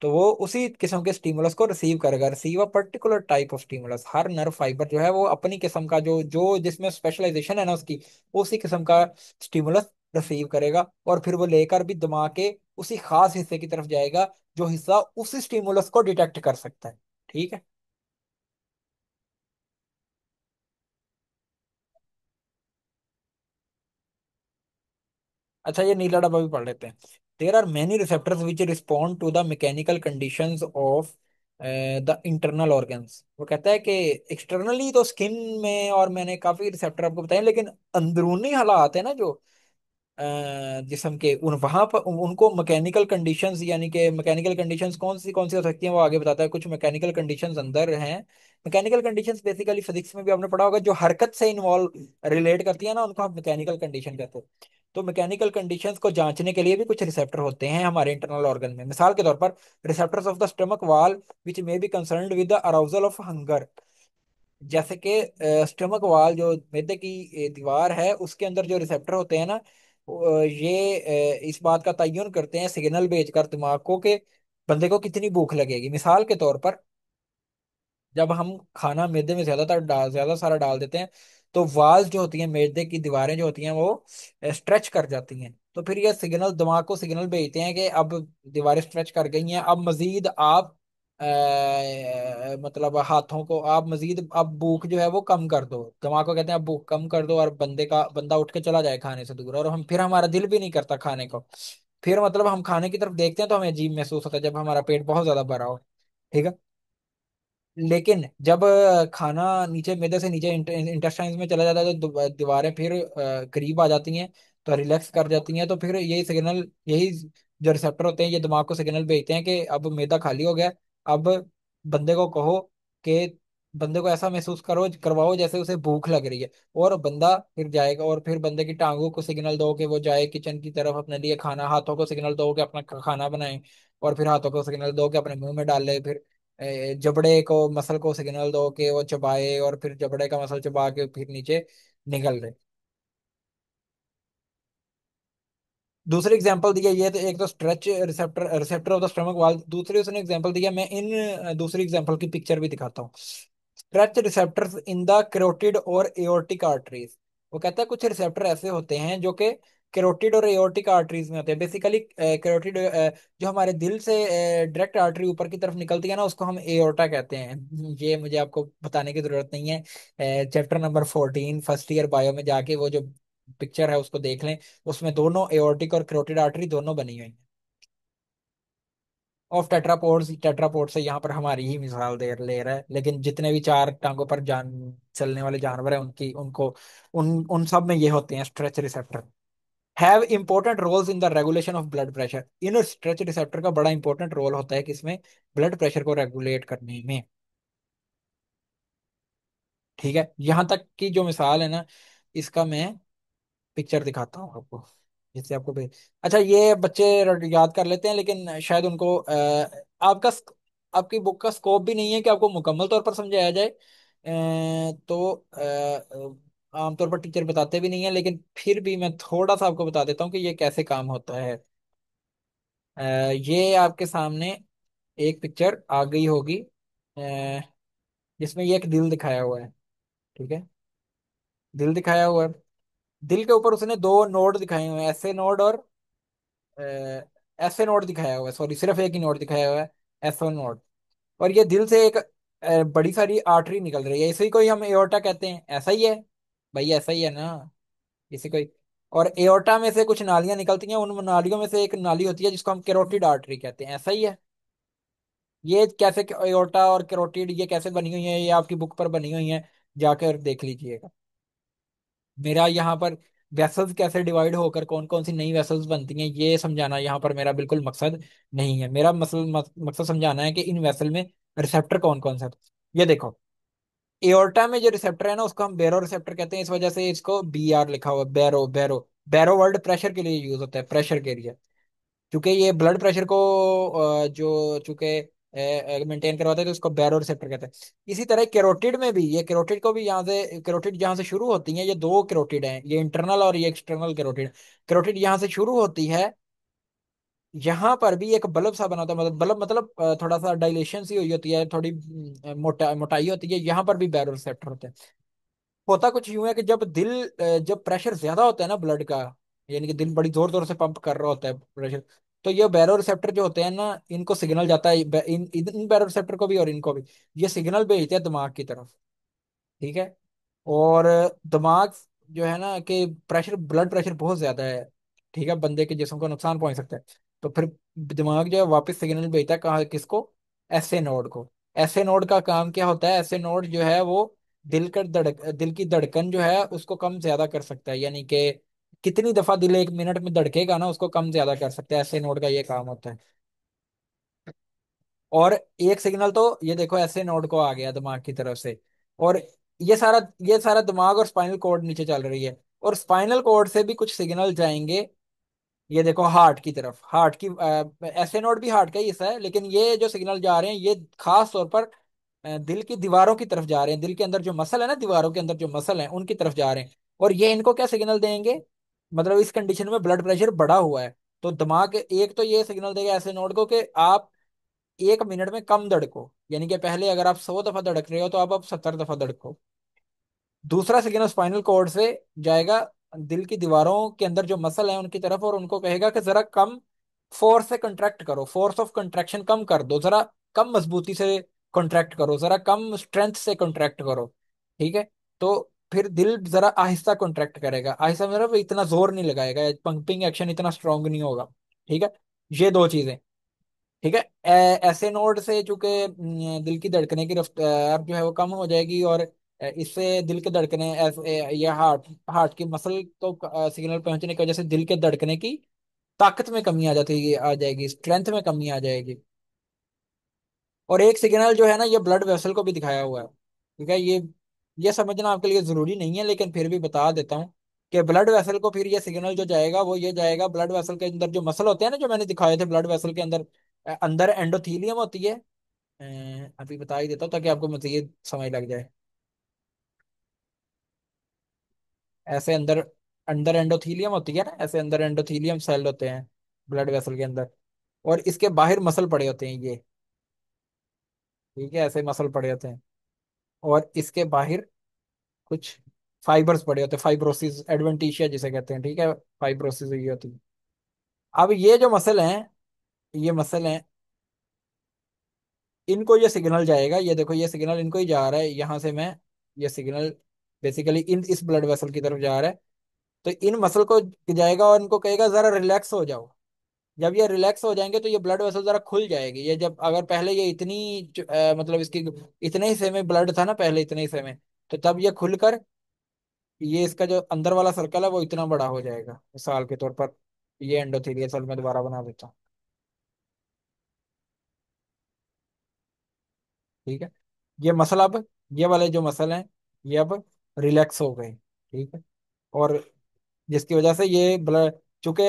तो वो उसी किस्म के स्टिमुलस को रिसीव करेगा, receive a particular type of stimulus. Her nerve fibre जो है वो अपनी किस्म का जो जो जिसमें स्पेशलाइजेशन है ना उसकी, उसी किस्म का स्टिमुलस रिसीव करेगा, और फिर वो लेकर भी दिमाग के उसी खास हिस्से की तरफ जाएगा जो हिस्सा उसी स्टिमुलस को डिटेक्ट कर सकता है। ठीक है। अच्छा, ये नीला डब्बा भी पढ़ लेते हैं। There are many receptors which respond to the mechanical conditions of the internal organs. वो कहता है कि एक्सटर्नली तो स्किन में, और मैंने काफी रिसेप्टर आपको बताए, लेकिन अंदरूनी हालात है ना जो जिस्म के, उन वहां पर उनको मैकेनिकल कंडीशंस, यानी कि मैकेनिकल कंडीशंस कौन सी हो सकती हैं वो आगे बताता है। कुछ मैकेनिकल कंडीशंस अंदर हैं। मैकेनिकल कंडीशंस बेसिकली फिजिक्स में भी आपने पढ़ा होगा, जो हरकत से इन्वॉल्व रिलेट करती है ना उनको हम मैकेनिकल कंडीशन कहते हैं। तो मैकेनिकल कंडीशंस को जांचने के लिए भी कुछ रिसेप्टर होते हैं हमारे इंटरनल ऑर्गन में। मिसाल के तौर पर receptors of the stomach wall which may be concerned with the arousal of hunger. जैसे कि स्टमक वाल, जो मैदे की दीवार है, उसके अंदर जो रिसेप्टर होते हैं ना, ये इस बात का तयन करते हैं सिग्नल भेजकर दिमाग को कि बंदे को कितनी भूख लगेगी। मिसाल के तौर पर जब हम खाना मैदे में ज्यादा सारा डाल देते हैं, तो वाल्स जो होती हैं, मैदे की दीवारें जो होती हैं वो स्ट्रेच कर जाती हैं, तो फिर ये सिग्नल दिमाग को सिग्नल भेजते हैं कि अब दीवारें स्ट्रेच कर गई हैं, अब मजीद आप मतलब हाथों को आप मजीद, आप भूख जो है वो कम कर दो, दिमाग को कहते हैं आप भूख कम कर दो, और बंदा उठ के चला जाए खाने से दूर, और हम फिर हमारा दिल भी नहीं करता खाने को। फिर मतलब हम खाने की तरफ देखते हैं तो हमें अजीब महसूस होता है जब हमारा पेट बहुत ज्यादा भरा हो। ठीक है। लेकिन जब खाना नीचे मैदे से नीचे इंटेस्टाइन्स में चला जाता है तो दीवारें फिर करीब आ जाती हैं, तो रिलैक्स कर जाती हैं, तो फिर यही सिग्नल, यही जो रिसेप्टर होते हैं ये दिमाग को सिग्नल भेजते हैं कि अब मैदा खाली हो गया। अब बंदे को कहो कि, बंदे को ऐसा महसूस करो करवाओ जैसे उसे भूख लग रही है, और बंदा फिर जाएगा, और फिर बंदे की टांगों को सिग्नल दो कि वो जाए किचन की तरफ अपने लिए खाना, हाथों को सिग्नल दो कि अपना खाना बनाए, और फिर हाथों को सिग्नल दो कि अपने मुंह में डाल ले, फिर जबड़े को मसल को सिग्नल दो कि वो चबाए, और फिर जबड़े का मसल चबा के फिर नीचे निकल रहे। दूसरी एग्जांपल दिया ये, तो एक तो stretch receptor, receptor of the stomach वाल, दूसरी उसने एग्जांपल दिया, मैं इन दूसरी एग्जांपल की पिक्चर भी दिखाता हूँ। Stretch receptors in the carotid और एओर्टिक आर्टरीज। वो कहता है कुछ रिसेप्टर ऐसे होते हैं जो कि कैरोटिड और एओर्टिक आर्टरीज में होते हैं। बेसिकली कैरोटिड जो हमारे दिल से डायरेक्ट आर्टरी ऊपर की तरफ निकलती है ना, उसको हम एओर्टा कहते हैं। ये मुझे आपको बताने की जरूरत नहीं है, chapter number 14 first year bio में जाके वो जो पिक्चर है उसको देख लें। उसमें दोनों एओर्टिक और कैरोटिड आर्टरी दोनों बनी हुई हैं। ऑफ टेट्रापोड्स, टेट्रापोड से यहाँ पर हमारी ही मिसाल दे ले रहा है, लेकिन जितने भी चार टांगों पर जान चलने वाले जानवर हैं उनकी उनको उन उन सब में ये होते हैं stretch receptor. Have important roles in the regulation of blood pressure. इन स्ट्रेच रिसेप्टर का बड़ा इंपॉर्टेंट रोल होता है किसमें, ब्लड प्रेशर को रेगुलेट करने में। ठीक है, यहाँ तक की जो मिसाल है ना, इसका मैं पिक्चर दिखाता हूँ आपको, जिससे आपको अच्छा ये बच्चे याद कर लेते हैं, लेकिन शायद उनको आपका आपकी बुक का स्कोप भी नहीं है कि आपको मुकम्मल तौर पर समझाया जाए। तो आमतौर पर टीचर बताते भी नहीं है, लेकिन फिर भी मैं थोड़ा सा आपको बता देता हूँ कि ये कैसे काम होता है। ये आपके सामने एक पिक्चर आ गई होगी, जिसमें ये एक दिल दिखाया हुआ है। ठीक है, दिल दिखाया हुआ है। दिल के ऊपर उसने दो नोड दिखाए हुए हैं, ऐसे नोड और ऐसे नोड दिखाया हुआ है, सॉरी सिर्फ एक ही नोड दिखाया हुआ है, ऐसा नोड। और ये दिल से एक बड़ी सारी आर्टरी निकल रही है, इसी को ही हम एओर्टा कहते हैं, ऐसा ही है भाई, ऐसा ही है ना, इसी को ही। और एओर्टा में से कुछ नालियां निकलती हैं, उन नालियों में से एक नाली होती है जिसको हम कैरोटिड आर्टरी कहते हैं, ऐसा ही है। ये कैसे एओर्टा और कैरोटिड ये कैसे बनी हुई है, ये आपकी बुक पर बनी हुई है, जाकर देख लीजिएगा। मेरा यहाँ पर वेसल्स कैसे डिवाइड होकर कौन कौन सी नई वेसल्स बनती हैं ये समझाना यहाँ पर मेरा बिल्कुल मकसद नहीं है। मेरा मकसद समझाना है कि इन वेसल में रिसेप्टर कौन कौन सा है। ये देखो, एओर्टा में जो रिसेप्टर है ना उसको हम बैरो रिसेप्टर कहते हैं, इस वजह से इसको BR लिखा हुआ है, बैरो बैरो। बैरो वर्ड प्रेशर के लिए यूज होता है, प्रेशर के लिए, क्योंकि ये ब्लड प्रेशर को जो चूंकि मेंटेन करवाते हैं तो इसको बैरो रिसेप्टर कहते हैं। इसी तरह कैरोटिड में भी, ये कैरोटिड को भी यहाँ से, कैरोटिड जहाँ से शुरू होती है, ये दो कैरोटिड हैं, ये इंटरनल और ये एक्सटर्नल कैरोटिड। कैरोटिड यहाँ से शुरू होती है, यहाँ पर भी एक बल्ब सा बना होता है, मतलब बल्ब मतलब थोड़ा सा डायलेशन सी हुई होती है, थोड़ी मोटाई होती है, यहाँ पर भी बैरो रिसेप्टर होते हैं। होता कुछ यूं है कि जब जब प्रेशर ज्यादा होता है ना ब्लड का, यानी कि दिल बड़ी जोर जोर से पंप कर रहा होता है प्रेशर, तो ये बैरो रिसेप्टर जो होते हैं ना, इनको सिग्नल जाता है, इन बैरो रिसेप्टर को भी और इनको भी, ये सिग्नल भेजते हैं दिमाग की तरफ। ठीक है। और दिमाग जो है ना कि प्रेशर, ब्लड प्रेशर बहुत ज्यादा है, ठीक है, बंदे के जिस्म को नुकसान पहुंच सकता है, तो फिर दिमाग जो है वापस सिग्नल भेजता है, कहाँ, किसको, ऐसे नोड को। ऐसे नोड का काम क्या होता है, ऐसे नोड जो है वो दिल की धड़कन जो है उसको कम ज्यादा कर सकता है, यानी कि कितनी दफा दिल एक मिनट में धड़केगा ना उसको कम ज्यादा कर सकता है, ऐसे नोड का ये काम होता है। और एक सिग्नल तो ये देखो ऐसे नोड को आ गया दिमाग की तरफ से, और ये सारा दिमाग और स्पाइनल कॉर्ड नीचे चल रही है, और स्पाइनल कॉर्ड से भी कुछ सिग्नल जाएंगे, ये देखो हार्ट की तरफ, हार्ट की ऐसे नोड भी हार्ट का ही हिस्सा है, लेकिन ये जो सिग्नल जा रहे हैं ये खास तौर पर दिल की दीवारों की तरफ जा रहे हैं, दिल के अंदर जो मसल है ना, दीवारों के अंदर जो मसल है उनकी तरफ जा रहे हैं। और ये इनको क्या सिग्नल देंगे, मतलब इस कंडीशन में ब्लड प्रेशर बढ़ा हुआ है, तो दिमाग एक तो ये सिग्नल देगा ऐसे नोड को कि आप एक मिनट में कम धड़को, यानी कि पहले अगर आप 100 दफा धड़क रहे हो तो आप 70 दफा धड़को। दूसरा सिग्नल स्पाइनल कॉर्ड से जाएगा दिल की दीवारों के अंदर जो मसल है उनकी तरफ, और उनको कहेगा कि जरा कम फोर्स से कंट्रैक्ट करो, फोर्स ऑफ कंट्रैक्शन कम कर दो जरा, कम मजबूती से कॉन्ट्रैक्ट करो, जरा कम स्ट्रेंथ से कॉन्ट्रैक्ट करो। ठीक है। तो फिर दिल जरा आहिस्ता कॉन्ट्रैक्ट करेगा, आहिस्ता मतलब इतना जोर नहीं लगाएगा, पंपिंग एक्शन इतना स्ट्रांग नहीं होगा। ठीक है। ये दो चीजें। ठीक है। ऐसे नोड से चूंकि दिल की धड़कने की रफ्तार जो है वो कम हो जाएगी, और इससे दिल के धड़कने या हार्ट हार्ट की मसल को सिग्नल पहुंचने की वजह से दिल के धड़कने की ताकत में कमी आ जाएगी, स्ट्रेंथ में कमी आ जाएगी। और एक सिग्नल जो है ना, ये ब्लड वेसल को भी दिखाया हुआ है। ठीक है। ये समझना आपके लिए जरूरी नहीं है, लेकिन फिर भी बता देता हूँ कि ब्लड वेसल को फिर ये सिग्नल जो जाएगा वो ये जाएगा, ब्लड वेसल के अंदर जो मसल होते हैं ना, जो मैंने दिखाए थे ब्लड वेसल के अंदर, अंदर एंडोथीलियम होती है। अभी बता ही देता हूँ ताकि आपको मजीद समझ लग जाए। ऐसे अंदर अंदर एंडोथीलियम होती है ना, ऐसे अंदर एंडोथीलियम सेल होते हैं ब्लड वेसल के अंदर, और इसके बाहर मसल पड़े होते हैं ये। ठीक है, ऐसे मसल पड़े होते हैं, और इसके बाहर कुछ फाइबर्स पड़े होते हैं, फाइब्रोसिस एडवेंटिशिया जिसे कहते हैं। ठीक है। फाइब्रोसिस हुई होती है। अब ये जो मसल हैं, ये मसल हैं, इनको ये सिग्नल जाएगा, ये देखो ये सिग्नल इनको ही जा रहा है यहाँ से मैं, ये सिग्नल बेसिकली इन इस ब्लड वेसल की तरफ जा रहा है। तो इन मसल को जाएगा और इनको कहेगा जरा रिलैक्स हो जाओ। जब ये रिलैक्स हो जाएंगे तो ये ब्लड वेसल जरा खुल जाएगी। ये जब अगर पहले ये मतलब इसकी इतने हिस्से में ब्लड था ना, पहले इतने हिस्से में, तो तब ये खुलकर ये इसका जो अंदर वाला सर्कल है वो इतना बड़ा हो जाएगा, मिसाल के तौर पर। ये एंडोथेलियल सेल में दोबारा बना देता हूँ। ठीक है। ये मसल अब, ये वाले जो मसल हैं, ये अब रिलैक्स हो गए। ठीक है। और जिसकी वजह से ये ब्लड, चूंकि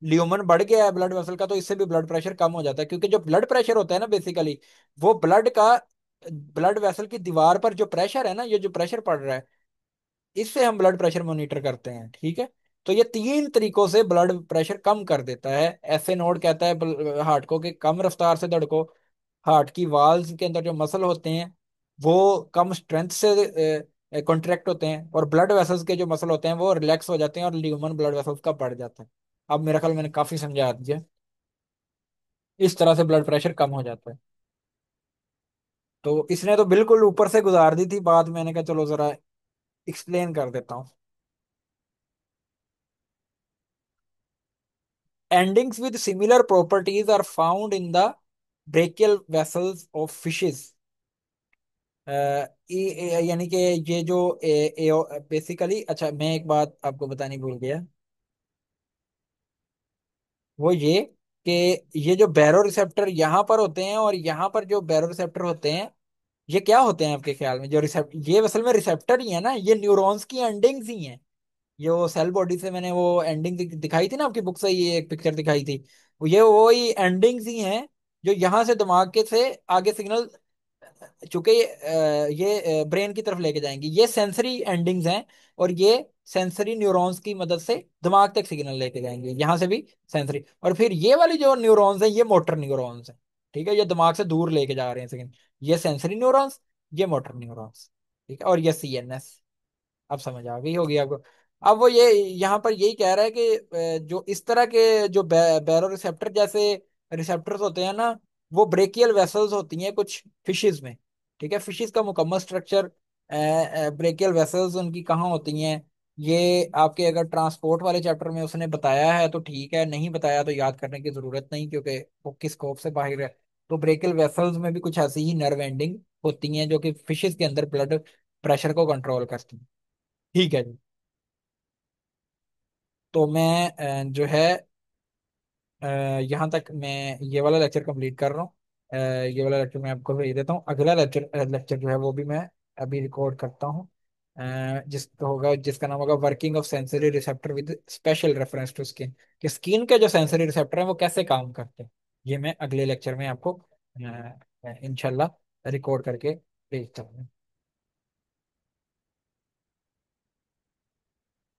ल्यूमन बढ़ गया है ब्लड वेसल का, तो इससे भी ब्लड प्रेशर कम हो जाता है, क्योंकि जो ब्लड प्रेशर होता है ना बेसिकली, वो ब्लड वेसल की दीवार पर जो प्रेशर है ना, ये जो प्रेशर पड़ रहा है, इससे हम ब्लड प्रेशर मॉनिटर करते हैं। ठीक है। तो ये तीन तरीकों से ब्लड प्रेशर कम कर देता है। ऐसे नोड कहता है हार्ट को कि कम रफ्तार से धड़को, हार्ट की वाल्स के अंदर जो मसल होते हैं वो कम स्ट्रेंथ से कॉन्ट्रैक्ट होते हैं, और ब्लड वेसल्स के जो मसल होते हैं वो रिलैक्स हो जाते हैं, और ल्यूमन ब्लड वेसल्स का बढ़ जाता है। अब मेरा ख्याल मैंने काफी समझा दिया। इस तरह से ब्लड प्रेशर कम हो जाता है। तो इसने तो बिल्कुल ऊपर से गुजार दी थी बात, मैंने कहा चलो जरा एक्सप्लेन कर देता हूँ। Endings with similar properties are found in the brachial vessels of fishes. यानी कि ये जो बेसिकली, अच्छा मैं एक बात आपको बतानी भूल गया, वो ये कि ये जो बैरो रिसेप्टर यहाँ पर होते हैं और यहाँ पर जो बैरो रिसेप्टर होते हैं, ये क्या होते हैं आपके ख्याल में? जो रिसेप्ट ये असल में रिसेप्टर ही है ना, ये न्यूरॉन्स की एंडिंग्स ही हैं। ये वो सेल बॉडी से मैंने वो एंडिंग दिखाई थी ना आपकी बुक से, ये एक पिक्चर दिखाई थी, ये वही एंडिंग्स ही हैं जो यहाँ से दिमाग के से आगे सिग्नल, चूंकि ये ब्रेन की तरफ लेके जाएंगी, ये सेंसरी एंडिंग्स हैं। और ये सेंसरी न्यूरॉन्स की मदद से दिमाग तक सिग्नल लेके जाएंगे, यहाँ से भी सेंसरी। और फिर ये वाली जो न्यूरॉन्स हैं ये मोटर न्यूरॉन्स हैं। ठीक है। ये दिमाग से दूर लेके जा रहे हैं सिग्नल, ये सेंसरी न्यूरॉन्स, ये मोटर न्यूरॉन्स। ठीक है। और ये सीएनएस। अब समझ आ गई होगी आपको। अब वो ये यहाँ पर यही कह रहा है कि जो इस तरह के जो बैरो रिसेप्टर जैसे रिसेप्टर्स होते हैं ना, वो ब्रेकियल वेसल्स होती हैं कुछ फिशेस में। ठीक है। फिशेस का मुकम्मल स्ट्रक्चर, ब्रेकियल वेसल्स उनकी कहाँ होती हैं, ये आपके अगर ट्रांसपोर्ट वाले चैप्टर में उसने बताया है तो ठीक है, नहीं बताया तो याद करने की जरूरत नहीं, क्योंकि वो किस स्कोप से बाहर है। तो ब्रेकियल वेसल्स में भी कुछ ऐसी ही नर्व एंडिंग होती हैं जो कि फिशेस के अंदर ब्लड प्रेशर को कंट्रोल करती हैं। ठीक है जी। तो मैं जो है यहाँ तक मैं ये वाला लेक्चर कंप्लीट कर रहा हूँ। ये वाला लेक्चर मैं आपको भेज देता हूँ। अगला लेक्चर लेक्चर जो है वो भी मैं अभी रिकॉर्ड करता हूँ, जिसका नाम होगा working of sensory receptor with special reference to skin, कि स्किन के जो सेंसरी रिसेप्टर हैं वो कैसे काम करते हैं। ये मैं अगले लेक्चर में आपको इंशाल्लाह रिकॉर्ड करके भेजता हूँ।